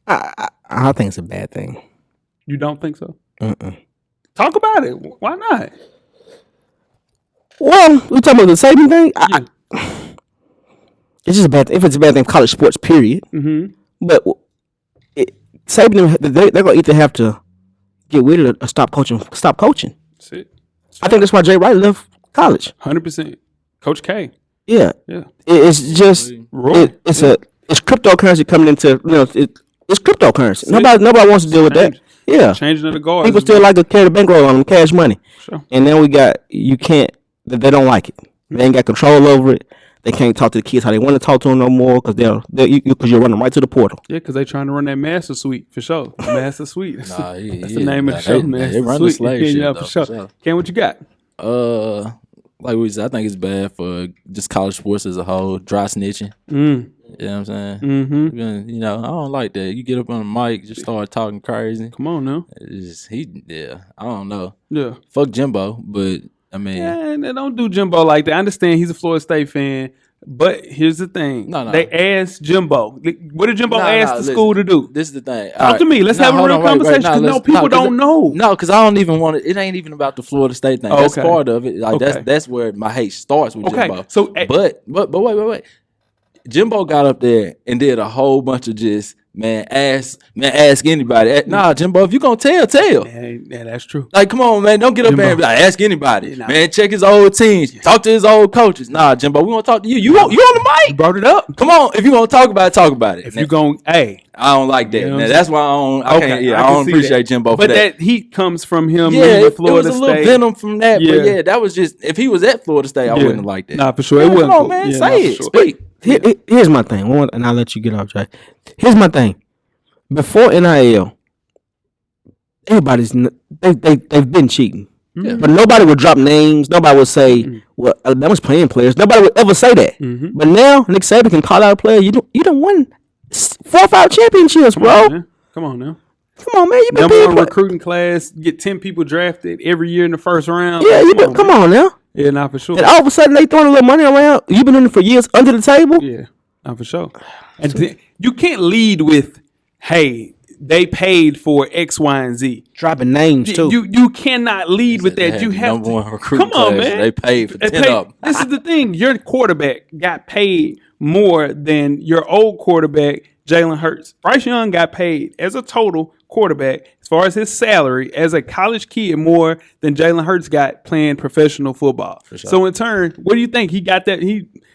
I think it's a bad thing. You don't think so? Talk about it. Why not? Well, we talking about the Saban thing. It's just a bad. If it's a bad thing, for college sports, period. Mm-hmm. But Saban, they're gonna either have to get rid of or stop coaching. Stop coaching. That's it. I think that's why Jay Wright left college. 100%. Coach K. Yeah. It's just it's cryptocurrency coming into it's cryptocurrency. Nobody wants to deal with that. Yeah. Changing of the guards. People still like to carry the bankroll on them, cash money. Sure. And then you can't. They don't like it. They ain't got control over it. They can't talk to the kids how they want to talk to them no more because you're running right to the portal. Yeah, because they're trying to run that master suite for sure. Master suite. That's the name of the show. They run the slave shit, for sure. Ken, what you got? Like we said, I think it's bad for just college sports as a whole. Dry snitching. You know what I'm saying? Mm-hmm. I don't like that. You get up on the mic, just start talking crazy. Come on now. I don't know. Yeah. Fuck Jimbo, but I mean, they don't do Jimbo like that. I understand he's a Florida State fan, but here's the thing. No. They asked Jimbo. What did Jimbo ask the school to do? This is the thing. Talk to me. Let's have a real conversation because people don't know. No, because I don't even want it. It ain't even about the Florida State thing. That's part of it. Like that's where my hate starts with Jimbo. So, but wait. Jimbo got up there and did a whole bunch of just ask anybody. Nah, Jimbo, if you gonna tell. Yeah, that's true. Like, come on, man, don't get up there and be like, ask anybody. Man, check his old teams, talk to his old coaches. Nah, Jimbo, we gonna talk to you. You on the mic? You brought it up. Come on, if you gonna talk about it, talk about it. If you gonna, I don't like that. Now, that's why I don't appreciate Jimbo for that. But that heat comes from him. Yeah, it was a little venom from that. Yeah. But that was just, if he was at Florida State, I wouldn't have liked that. Nah, for sure. It wasn't come on, cool. man, Yeah, say it. Sure. Speak. Here's my thing, and I'll let you get off, Jay. Here's my thing. Before NIL, they've been cheating, but nobody would drop names. Nobody would say, "Well, Alabama's playing players." Nobody would ever say that. But now Nick Saban can call out a player. You don't won 4 or 5 championships, bro. Come on, man. You been number 1 recruiting class. Get 10 people drafted every year in the first round. Yeah, come on now. Yeah, not for sure. And all of a sudden they throwing a little money around. You've been doing it for years under the table. Yeah, not for sure. And you can't lead with, "Hey, they paid for X, Y, and Z." Dropping names too. You cannot lead with that. You have number to. 1 recruiting Come on, class, man. They paid for 10 of them. This is the thing. Your quarterback got paid more than your old quarterback, Jalen Hurts. Bryce Young got paid as a total quarterback, as far as his salary, as a college kid, more than Jalen Hurts got playing professional football. Sure. So in turn, what do you think? He got that.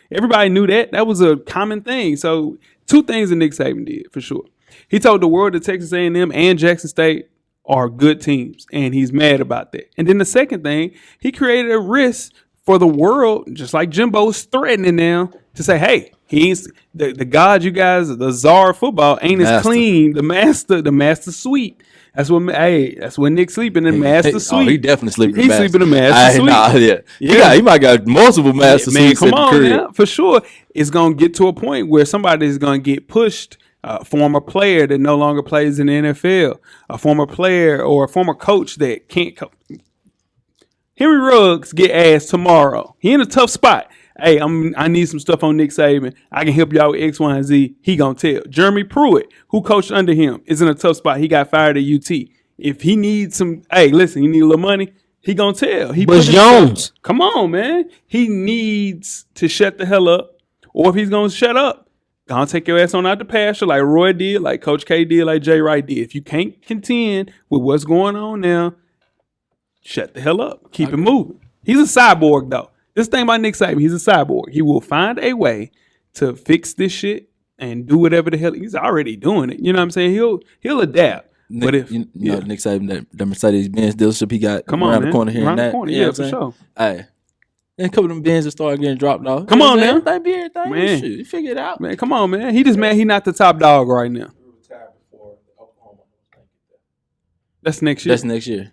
Everybody knew that. That was a common thing. So 2 things that Nick Saban did, for sure. He told the world that Texas A&M and Jackson State are good teams, and he's mad about that. And then the second thing, he created a risk for the world, just like Jimbo's threatening now, to say, "Hey, he's the god you guys, the czar of football, ain't as clean. The master suite." That's what Nick's sleeping in, master suite. Oh, he definitely sleeping. He's sleeping in master suite. He might got multiple master suites. Come on, now, for sure. It's gonna get to a point where somebody is gonna get pushed. A former player that no longer plays in the NFL, a former player or a former coach that can't. Henry Ruggs get asked tomorrow. He in a tough spot. hey, I need some stuff on Nick Saban. I can help y'all with X, Y, and Z. He gonna tell. Jeremy Pruitt, who coached under him, is in a tough spot. He got fired at UT. If he needs some, hey, listen, you need a little money. He gonna tell. Buzz Jones. Come on, man. He needs to shut the hell up. Or if he's gonna shut up, gonna take your ass on out the pasture like Roy did, like Coach K did, like Jay Wright did. If you can't contend with what's going on now, shut the hell up. Keep it moving. He's a cyborg, though. This thing about Nick Saban, he's a cyborg. He will find a way to fix this shit and do whatever the hell. He's already doing it. You know what I'm saying? He'll adapt. Nick, but if Nick Saban, the Mercedes-Benz dealership he got come around on, the man. corner here Around and the that. corner, You know yeah, what for I'm saying? sure. Hey. And a couple of them bins that started getting dropped off. Come on, man. Everything be everything. Man. Shit, you figure it out. Man, come on, man. He just mad he not the top dog right now. That's next year. That's next year.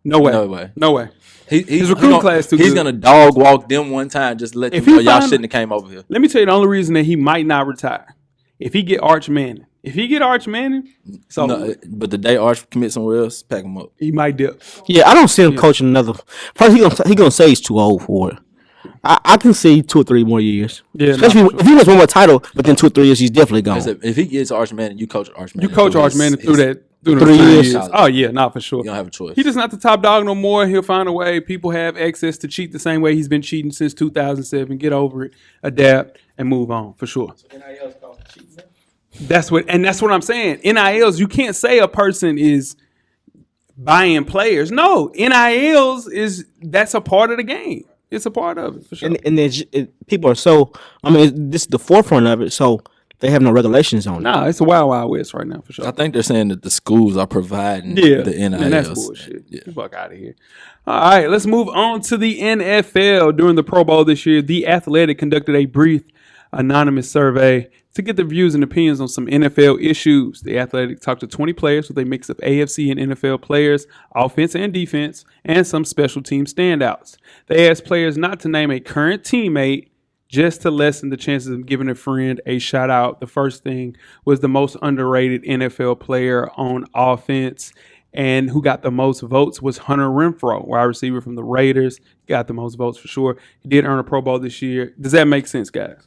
No way. No way. No way. His recruiting class too He's good. gonna dog walk them one time just to let If them know he y'all find- shouldn't have came over here. Let me tell you the only reason that he might not retire. If he get Arch Manning. If he get Arch Manning, so No, but the day Arch commit somewhere else, pack him up. he might dip. Yeah, I don't see him coaching another. First, he gonna say he's too old for it. I can see 2 or 3 more years. Yeah, especially if he wins one more title within 2 or 3 years, he's definitely gone. If he gets Arch Manning, you coach Arch Manning. You coach Arch Manning through them 3 3 years. years. Oh yeah, not for sure. You don't have a choice. He's just not the top dog no more. He'll find a way. People have access to cheat the same way he's been cheating since 2007. Get over it, adapt, and move on for sure. That's what I'm saying. NILs, you can't say a person is buying players. No, NILs that's a part of the game. It's a part of it for sure. And people are so. I mean, this is the forefront of it, so they have no regulations on it. Nah, it's a wild, wild west right now for sure. I think they're saying that the schools are providing Yeah, the NILs. and that's bullshit. Yeah. Get the fuck out of here. All right, let's move on to the NFL. During the Pro Bowl this year, The Athletic conducted a brief anonymous survey to get the views and opinions on some NFL issues. The Athletic talked to 20 players with a mix of AFC and NFL players, offense and defense, and some special team standouts. They asked players not to name a current teammate just to lessen the chances of giving a friend a shout out. The first thing was the most underrated NFL player on offense, and who got the most votes was Hunter Renfrow, wide receiver from the Raiders. Got the most votes for sure. He did earn a Pro Bowl this year. Does that make sense, guys?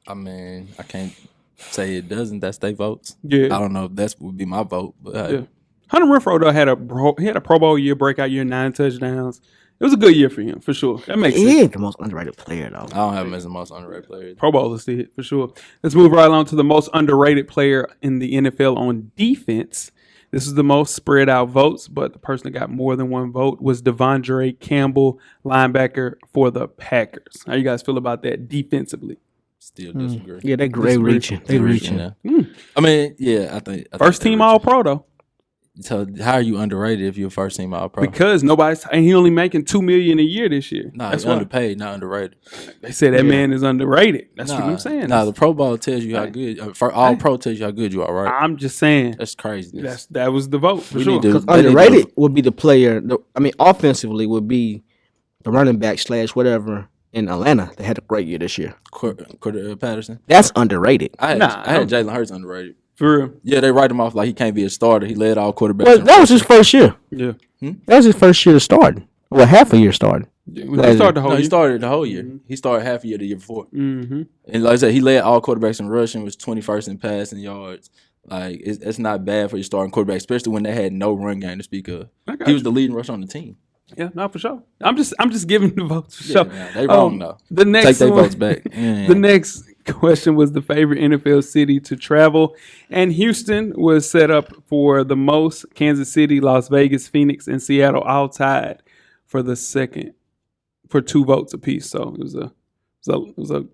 I mean, I can't say it doesn't. That's their votes. Yeah. I don't know if that would be my vote, but Yeah. Hunter Renfrow though had a Pro Bowl year, breakout year, 9 touchdowns. It was a good year for him for sure. That makes He sense. ain't the most underrated player though. I don't have him as the most underrated player. Pro Bowl is the hit for sure. Let's move right along to the most underrated player in the NFL on defense. This is the most spread out votes, but the person that got more than one vote was Devondre Campbell, linebacker for the Packers. How you guys feel about that defensively? Still disagree. Yeah, they reaching. They reaching. Yeah. I mean, yeah, I think First team All Pro though, So how are you underrated if you're first team All Pro? because nobody's and he only making $2 million a year this year. Nah, That's he's why underpaid, not underrated. they say that man is underrated. That's what Nah, I'm saying. Nah, the Pro Bowl tells you how good. All Pro tells you how good you are, right? I'm just saying That's crazy. that was the vote for We sure. need to- Because They need underrated would be the player. Offensively would be the running back / whatever in Atlanta. They had a great year this year. Patterson. That's underrated. I had Nah, Jalen Hurts underrated. For real. Yeah, they write him off like he can't be a starter. He led all quarterbacks. Well, that was his first year. Yeah. That was his first year to start. Well, half a year started. He started the whole No, he year. started the whole year. He started half a year the year before. Mm-hmm. And like I said, he led all quarterbacks in rushing, was 21st in passing yards. Like, it's not bad for your starting quarterback, especially when they had no run game to speak of. I got He was you. the leading rusher on the team. Yeah, not for sure. I'm just giving the votes for Yeah, sure. nah, they wrong, though. The next Take their one- votes back. Yeah. The next question was the favorite NFL city to travel, and Houston was set up for the most. Kansas City, Las Vegas, Phoenix, and Seattle all tied for the second for 2 votes apiece. So it was a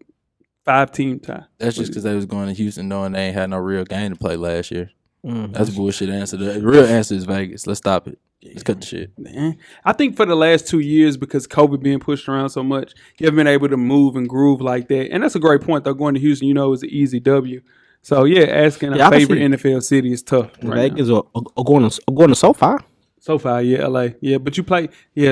5-team tie. That's just because they was going to Houston knowing they ain't had no real game to play last year. Mm-hmm. That's a bullshit answer. The real answer is Vegas. Let's stop it. Let's cut the shit. Man. I think for the last 2 years, because COVID being pushed around so much, you haven't been able to move and groove like that. And that's a great point, though. Going to Houston, is an easy W. So, yeah, asking Yeah, a I can favorite see it. NFL city is tough. Right now. Vegas or going to SoFi. So far, yeah, LA. Yeah, but you play,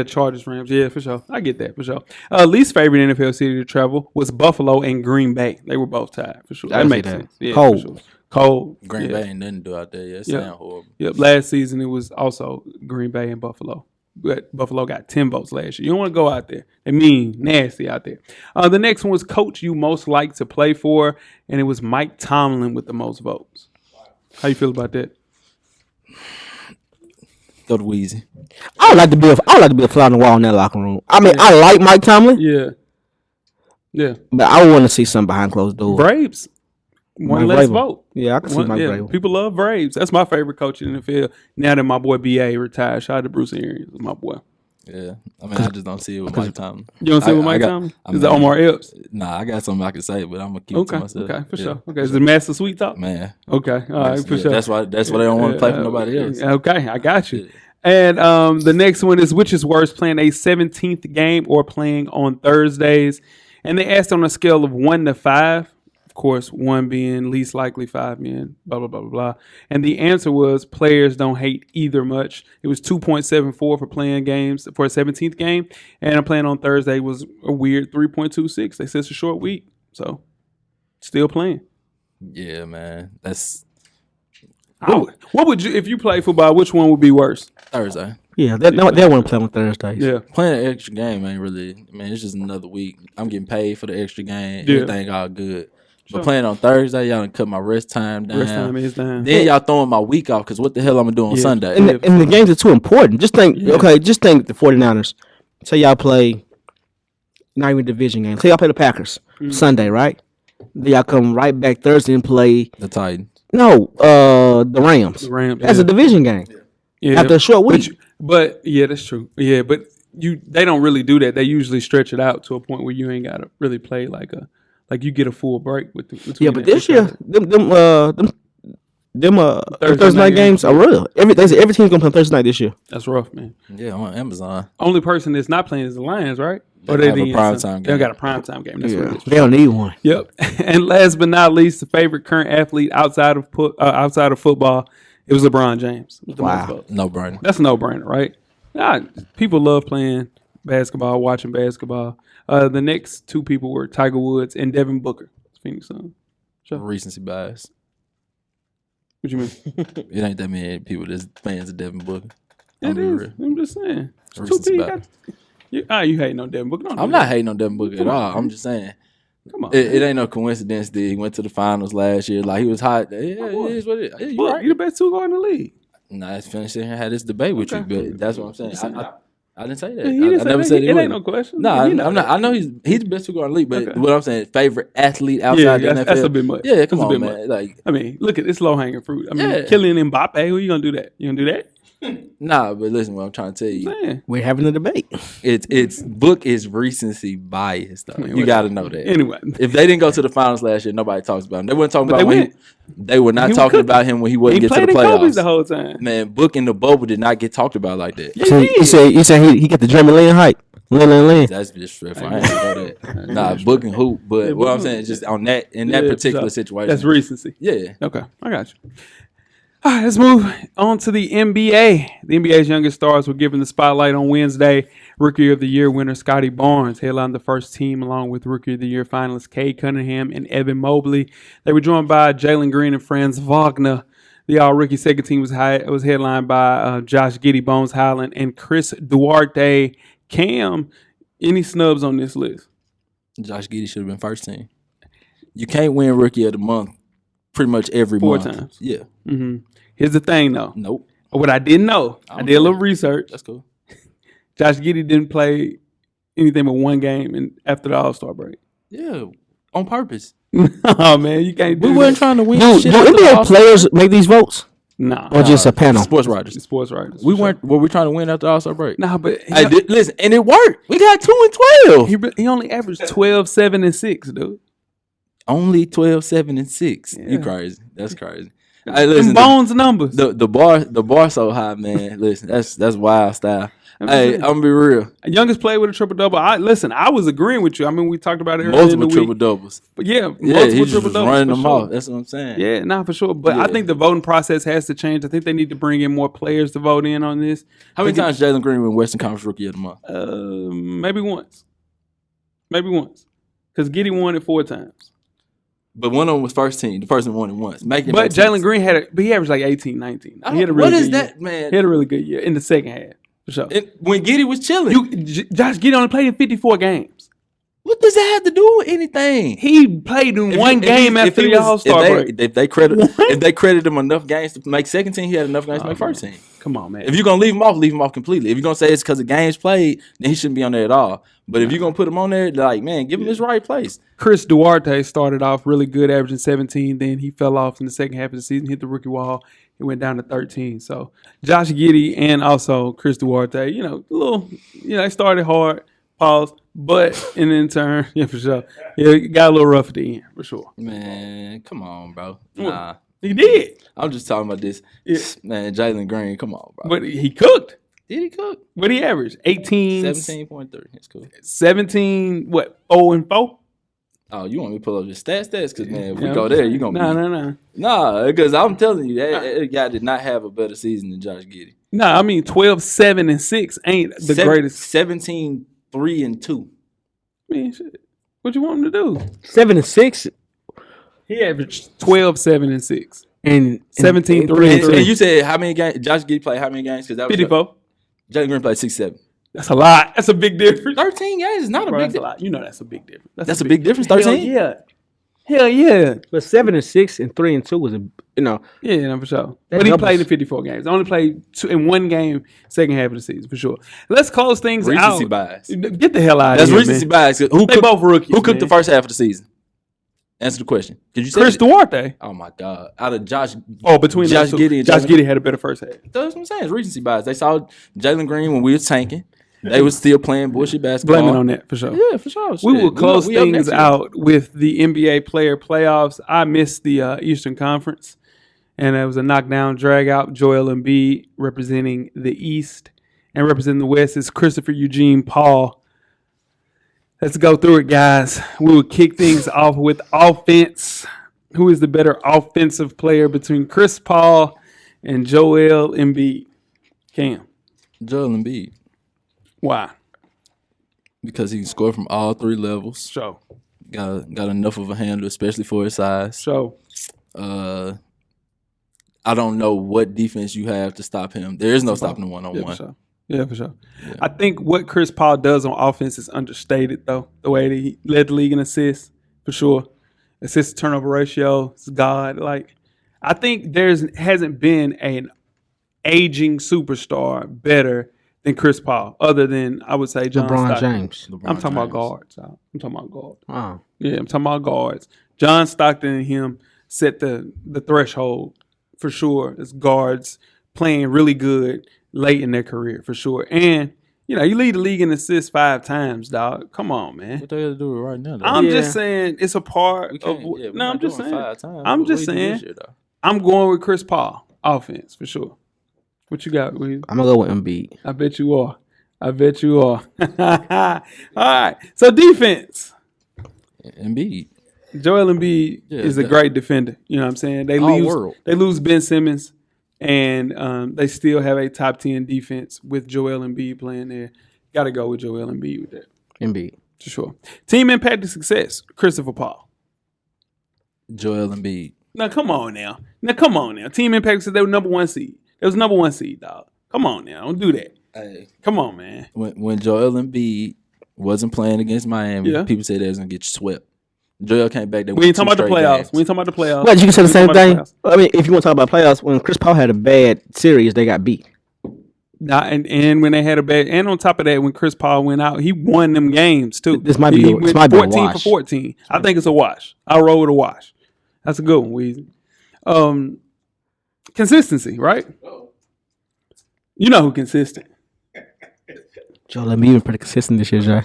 Chargers, Rams. Yeah, for sure. I get that, for sure. Least favorite NFL city to travel was Buffalo and Green Bay. They were both tied, for sure. I That can makes see that. sense. Yeah, Cold. for sure. Cold. Green yeah. Bay ain't nothing to do out there. Yeah, it Yeah. sound horrible. Yep, last season it was also Green Bay and Buffalo. but Buffalo got 10 votes last year. You don't want to go out there. They mean nasty out there. The next one was coach you most like to play for, and it was Mike Tomlin with the most votes. How you feel about that? Go to Weezy. I would like to be a fly on the wall in that locker room. I mean, I like Mike Tomlin. Yeah. But I would want to see something behind closed doors. Braves. One less vote. Yeah, I can see Mike Vrabel. People love Braves. That's my favorite coach in the field. Now that my boy B.A. retired, shout out to Bruce Arians, my boy. Yeah, I mean, I just don't see it with Mike Tomlin. You don't see it with Mike Tomlin? Is it Omar Epps? Nah, I got something I can say, but I'm gonna keep it to myself. Okay, for sure. Okay, is it Master Sweet Talk? Man. Okay, all right, for sure. That's why they don't want to play for nobody else. Okay, I got you. And the next one is, which is worse, playing a 17th game or playing on Thursdays? And they asked on a scale of 1 to 5. Of course, 1 being least likely, 5 being blah, blah, blah, blah, blah. And the answer was players don't hate either much. It was 2.74 for playing games for a 17th game. And playing on Thursday was a weird 3.26. They said it's a short week. So, still playing. Yeah, man. That's... What would you, if you play football, which one would be worse? Thursday. Yeah, they want to play on Thursdays. Yeah. Playing an extra game ain't really... I mean, it's just another week. I'm getting paid for the extra game. Everything all good. But playing on Thursday, y'all done cut my rest time down. Rest time is down. Then y'all throwing my week off because what the hell I'm going to do on Sunday? And the games are too important. Just think, the 49ers. Say y'all play, not even a division game. Say y'all play the Packers Sunday, right? Then y'all come right back Thursday and play... The Titans. No, the Rams. The Rams. That's a division game. Yeah. After a short week. But yeah, that's true. Yeah, but they don't really do that. They usually stretch it out to a point where you ain't got to really play like you get a full break with but this year them Thursday night games are real. Every team's gonna play Thursday night this year. That's rough, man. Yeah, I'm on Amazon. Only person that's not playing is the Lions, right? They have a primetime game. They got a primetime game. That's what it is. They don't need one. Yep. And last but not least, the favorite current athlete outside of football, it was LeBron James. Wow. No brainer. That's a no-brainer, right? People love playing basketball, watching basketball. The next two people were Tiger Woods and Devin Booker. Phoenix Suns. Sure. Recency bias. What you mean? It ain't that many people that's fans of Devin Booker. It is. I'm just saying. Recency bias. You hating on Devin Booker? I'm not hating on Devin Booker at all. I'm just saying. Come on. It ain't no coincidence that he went to the finals last year. Like, he was hot. Yeah, it is what it is. You're right. You're the best two guard in the league. Nah, it's finishing here and had this debate with you, but that's what I'm saying. I didn't say that. He didn't I say never that. said It ain't no question. No, You know I'm not. that. I know he's the best two guard in the league, but Okay. what I'm saying, favorite athlete outside the NFL. That's a bit much. Yeah, come That's a on, bit man. Like, I mean, look at it's low hanging fruit. I mean, Yeah. Kylian Mbappe. Who you gonna do that? You gonna do that? nah, but listen, what I'm trying to tell you, Man. We're having a debate. it's book is recency bias though. You got to know that. Anyway, If they didn't go to the finals last year, nobody talks about him. They weren't talking But about they when they were not He was talking cooking. about him when he wouldn't he get to played the in Kobe's playoffs. the whole time. Man, Book in the bubble did not get talked about like that. So you said he got the Jeremy Lin hype. Lin. That's disrespectful. I ain't gonna know that. Nah, Book and hoop. But what I'm saying is just on that in that particular situation. That's recency. Yeah. Okay, I got you. All right, let's move on to the NBA. The NBA's youngest stars were given the spotlight on Wednesday. Rookie of the Year winner Scotty Barnes headlined the first team along with Rookie of the Year finalists Cade Cunningham and Evan Mobley. They were joined by Jalen Green and Franz Wagner. The all-rookie second team was headlined by Josh Giddey, Bones Highland, and Chris Duarte. Cam, any snubs on this list? Josh Giddey should have been first team. You can't win Rookie of the Month pretty much every Four month. times. Yeah. Mm-hmm. Here's the thing, though. Nope. What I didn't know, I did a little research. That's cool. Josh Giddey didn't play anything but one game after the All-Star break. Yeah. On purpose. Oh, man, you can't do We that. weren't trying to win Do shit. after the NBA All-Star players make these votes? Nah. Or just a panel? Sports writers. Sports writers. We for weren't. Were we trying to win after the All-Star break? Nah, but Hey, listen, and it worked. We got 2 and 12. he only averaged 12, 7, and 6, dude. Only 12, 7, and 6. Yeah. You crazy? That's crazy. Hey, listen, Them Bones numbers. the bar so high, man. Listen, that's wild style. Hey, I'm gonna be real. Youngest played with a triple-double. I was agreeing with you. I mean, we talked about it earlier in Multiple the week. triple doubles. But yeah, Yeah, multiple he just was triple-doubles. running for them sure. off. That's what I'm saying. Yeah, nah, for sure. But I Yeah. think the voting process has to change. I think they need to bring in more players to vote in on this. How many times Jalen Green win Western Conference Rookie of the Month? Maybe once. Because Giddey won it 4 times. But one of them was first team. The person won it once. But Jalen Green he averaged like 18, 19. He had a really What is good year. that, man? He had a really good year in the second half. For sure. When Giddey was chilling. Josh Giddey only played in 54 games. What does that have to do with anything? He played in one game after the All-Star break. If they credit him enough games to make second team, he had enough games to make first team. Come on, man. If you're gonna leave him off completely. If you're gonna say it's because of games played, then he shouldn't be on there at all. But if you're gonna put him on there, like, man, give him his right place. Chris Duarte started off really good, averaging 17. Then he fell off in the second half of the season, hit the rookie wall. He went down to 13. So Josh Giddey and also Chris Duarte, they started hard. Pause. But in turn, for sure. Yeah, it got a little rough at the end, for sure. Man, come on, bro. Nah. He did. I'm just talking about this. Yeah. Man, Jalen Green, come on, bro. But he cooked. Did he cook? What he averaged? 18. 17.3. That's cool. 17, 0-4? Oh, you want me to pull up your stats? Because, man, if we go there, you're going to No. Nah, because I'm telling you, that guy did not have a better season than Josh Giddey. No, I mean, 12, 7, and 6 ain't the greatest. 17, 3, and 2. I mean, shit. What you want him to do? 7 and 6. He averaged 12, 7, and 6. And 17, 3, and 3. And you said how many games? Josh Giddey played how many games? Because that was 54. Jalen Green played 6-7. That's a lot. That's a big difference. 13 games is not a big That's a difference. lot. You know that's a big difference. That's a big difference. 13. Hell yeah. But 7 and 6 and 3 and 2 was Yeah, for sure. That But he doubles. played in 54 games. Only played in one game, second half of the season, for sure. Let's close things Recency out. bias. Get the hell out That's of here, recency man. bias. They both rookies, Who cooked man. the first half of the season? Answer the question. Did you say Chris Duarte. Oh my God! Out of Josh. Between Josh those two, Giddey and Josh Jalen- Giddey had a better first half. That's what I'm saying. It's recency bias. They saw Jalen Green when we was tanking. They was still playing bullshit basketball. Blame it on that, for sure. Yeah, for sure. We will Shit. close We up things next year. out with the NBA player playoffs. I missed the Eastern Conference, and it was a knockdown, drag out. Joel Embiid representing the East, and representing the West is Christopher Eugene Paul. Let's go through it, guys. We will kick things off with offense. Who is the better offensive player between Chris Paul and Joel Embiid? Cam. Joel Embiid. Why? Because he can score from all three levels. So. Got enough of a handle, especially for his size. So. I don't know what defense you have to stop him. There is no stopping him one-on-one. Yeah, for sure. Yeah. I think what Chris Paul does on offense is understated, though. The way that he led the league in assists, for sure. Assist to turnover ratio, it's God. Like, I think hasn't been an aging superstar better than Chris Paul, other than, I would say, John LeBron Stockton. James. I'm talking about guards. I'm talking about guards. Oh. Yeah, I'm talking about guards. John Stockton and him set the threshold for sure as guards playing really good late in their career for sure. And, you lead the league in assists 5 times, dog. Come on, man. What they got to do right now, though? I'm just saying it's a part of. No, I'm just saying. I'm just saying. I'm going with Chris Paul offense for sure. What you got, Weezy? I'm gonna go with Embiid. I bet you are. All right. So defense. Embiid. Joel Embiid is a great defender. You know what I'm saying? They lose Ben Simmons, and they still have a top 10 defense with Joel Embiid playing there. Got to go with Joel Embiid with that. Embiid. For sure. Team impact to success, Christopher Paul. Joel Embiid. Now, come on now. Team impact, they were number 1 seed. It was number 1 seed, dog. Come on now. Don't do that. Hey. Come on, man. When Joel Embiid wasn't playing against Miami, people said they was going to get swept. Joel came back there. We ain't talking about the playoffs. Well, you can say the same thing. I mean, if you want to talk about playoffs, when Chris Paul had a bad series, they got beat. Nah, and when they had a bad, and on top of that, when Chris Paul went out, he won them games too. This might be a 14 wash. for 14. I think it's a wash. I'll roll with a wash. That's a good one, Weezy. Consistency, right? You know who consistent. Joel Embiid been pretty consistent this year, Jay.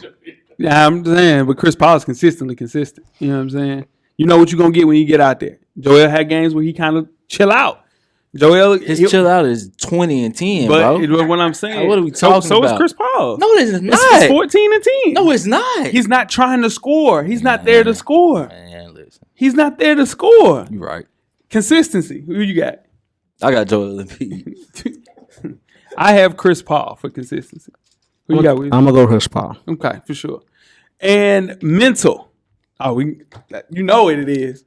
Yeah, I'm saying, but Chris Paul is consistently consistent. You know what I'm saying? You know what you're going to get when you get out there. Joel had games where he kind of chill out. His chill out is 20 and 10, but bro. What I'm saying. What are we talking about? So is Chris Paul. No, it's not. It's 14 and 10. No, it's not. He's not trying to score. He's not there to score. Man, listen. He's not there to score. You're right. Consistency. Who you got? I got Joel Embiid. I have Chris Paul for consistency. Who you got? I'm going to go Chris Paul. Okay, for sure. And mental. Oh, you know what it is.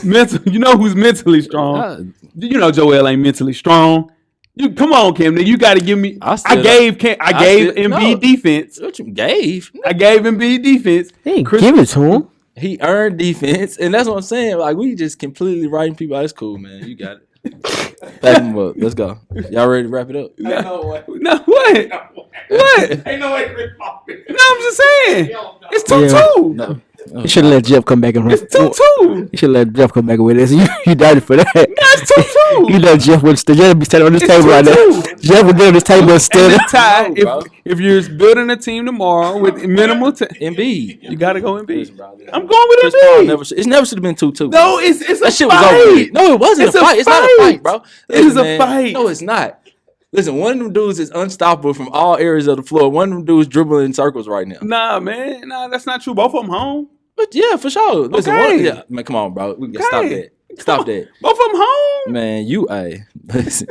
Mental. You know who's mentally strong. You know Joel ain't mentally strong. You come on, Cam. You got to give me. I gave Embiid defense. What you gave? I gave Embiid defense. He ain't give it to him. He earned defense, and that's what I'm saying. Like, we just completely writing people out. It's cool, man. You got it. Pack him up. Let's go. Y'all ready to wrap it up? No, what? What? Ain't no way. No, I'm just saying. It's 2-2. No. You should have let Jeff come back and run. It's 2-2. You should let Jeff come back with this. You doubted for that. That's 2-2. You know Jeff would be standing on this table right now. Jeff would get on this table and stand tie. If you're building a team tomorrow with minimal Embiid, you gotta go Embiid. I'm going with Embiid. It never should have been 2-2. No, it's a that shit fight. Was over with. No, it wasn't a fight. It's not a fight, bro. It is a fight. No, it's not. Listen, one of them dudes is unstoppable from all areas of the floor. One of them dudes dribbling in circles right now. Nah, man. Nah, that's not true. Both of them home. But yeah, for sure. Listen, Okay. man, come on, bro. We can stop that. Stop that. Both of them home. Man, listen.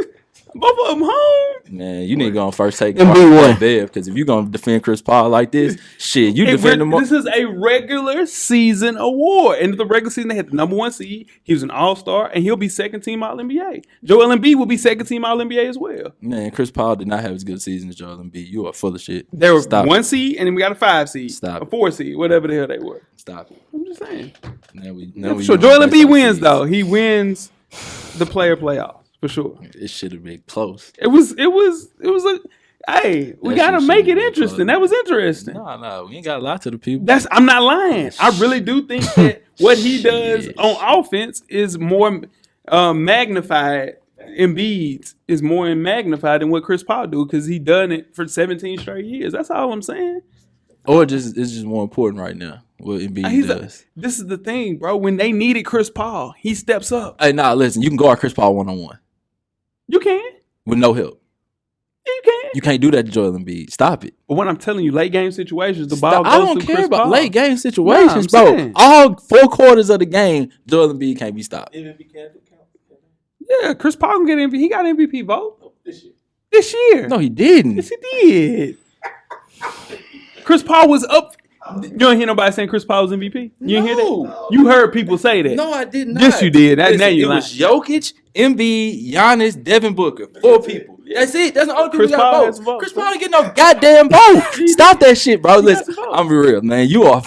Both of them home. Man, you need to go on first take Embiid Bev, because if you're going to defend Chris Paul like this, shit, you defend him. This is a regular season award. And the regular season, they had the number 1 seed. He was an all-star, and he'll be second team All-NBA. Joel Embiid will be second team All-NBA as well. Man, Chris Paul did not have as good a season as Joel Embiid. You are full of shit. They were 1 seed, and then we got a 5 seed. Stop. A 4 seed, whatever the hell they were. Stop it. I'm just saying. Now we Sure, Joel Embiid wins, though. He wins the player playoffs. For sure. It should have been close. It was a hey, we gotta make it interesting. That was interesting. No, we ain't gotta lie to the people. I'm not lying. I really do think that what he does on offense is more magnified. Embiid's is more magnified than what Chris Paul do because he done it for 17 straight years. That's all I'm saying. Or it's just more important right now what Embiid does. This is the thing, bro. When they needed Chris Paul, he steps up. Hey, listen, you can guard Chris Paul one-on-one. You can. With no help. You can. You can't do that to Joel Embiid. Stop it. But when I'm telling you, late game situations, the ball goes I don't through care Chris about Paul. late game situations, Nah, bro. saying. All 4 quarters of the game, Joel Embiid can't be stopped. Yeah, Chris Paul can get MVP. He got MVP vote this year. No, he didn't. Yes, he did. Chris Paul was up. You don't hear nobody saying Chris Paul was MVP? You didn't hear that? You heard people say that. No, I did not. Yes, you did. Now you it lying. was Jokic, Embiid, Giannis, Devin Booker. 4 people. That's it. That's the only people Chris Paul got has a vote. vote. Chris Paul didn't get no goddamn vote. Stop that shit, bro. Listen, I'm be real, man. You are.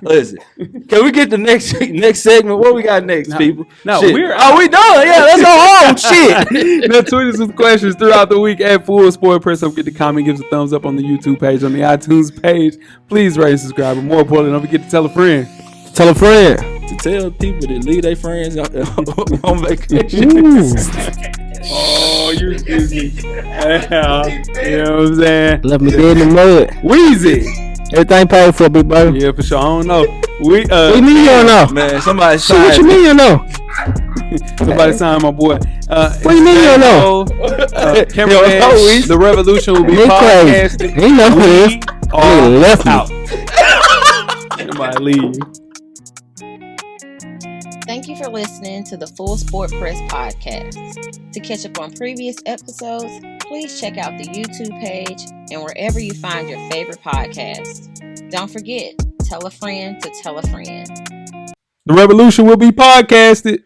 Listen, can we get the next segment? What we got next, people? No, Shit. we're we done. Yeah, let's go home. Shit. Now tweet us with questions throughout the week at Full Sport Press. Don't forget to comment, give us a thumbs up on the YouTube page, on the iTunes page. Please rate and subscribe. But more importantly, don't forget to tell a friend. Tell a friend. To tell people to leave their friends on vacation. Oh, you're busy. Yeah, you know what I'm saying? Left me dead in the mud. Weezy. Everything paid for, big bro. Yeah, for sure. I don't know. What you mean you don't know? Man, somebody Shit, what you mean you don't know? Somebody signed my boy. What do you mean you don't know? The revolution will be They podcasted. crazy. He know who it is. He left me. out. Somebody leave. Thank you for listening to the Full Sport Press podcast. To catch up on previous episodes, please check out the YouTube page and wherever you find your favorite podcast. Don't forget, tell a friend to tell a friend. The revolution will be podcasted.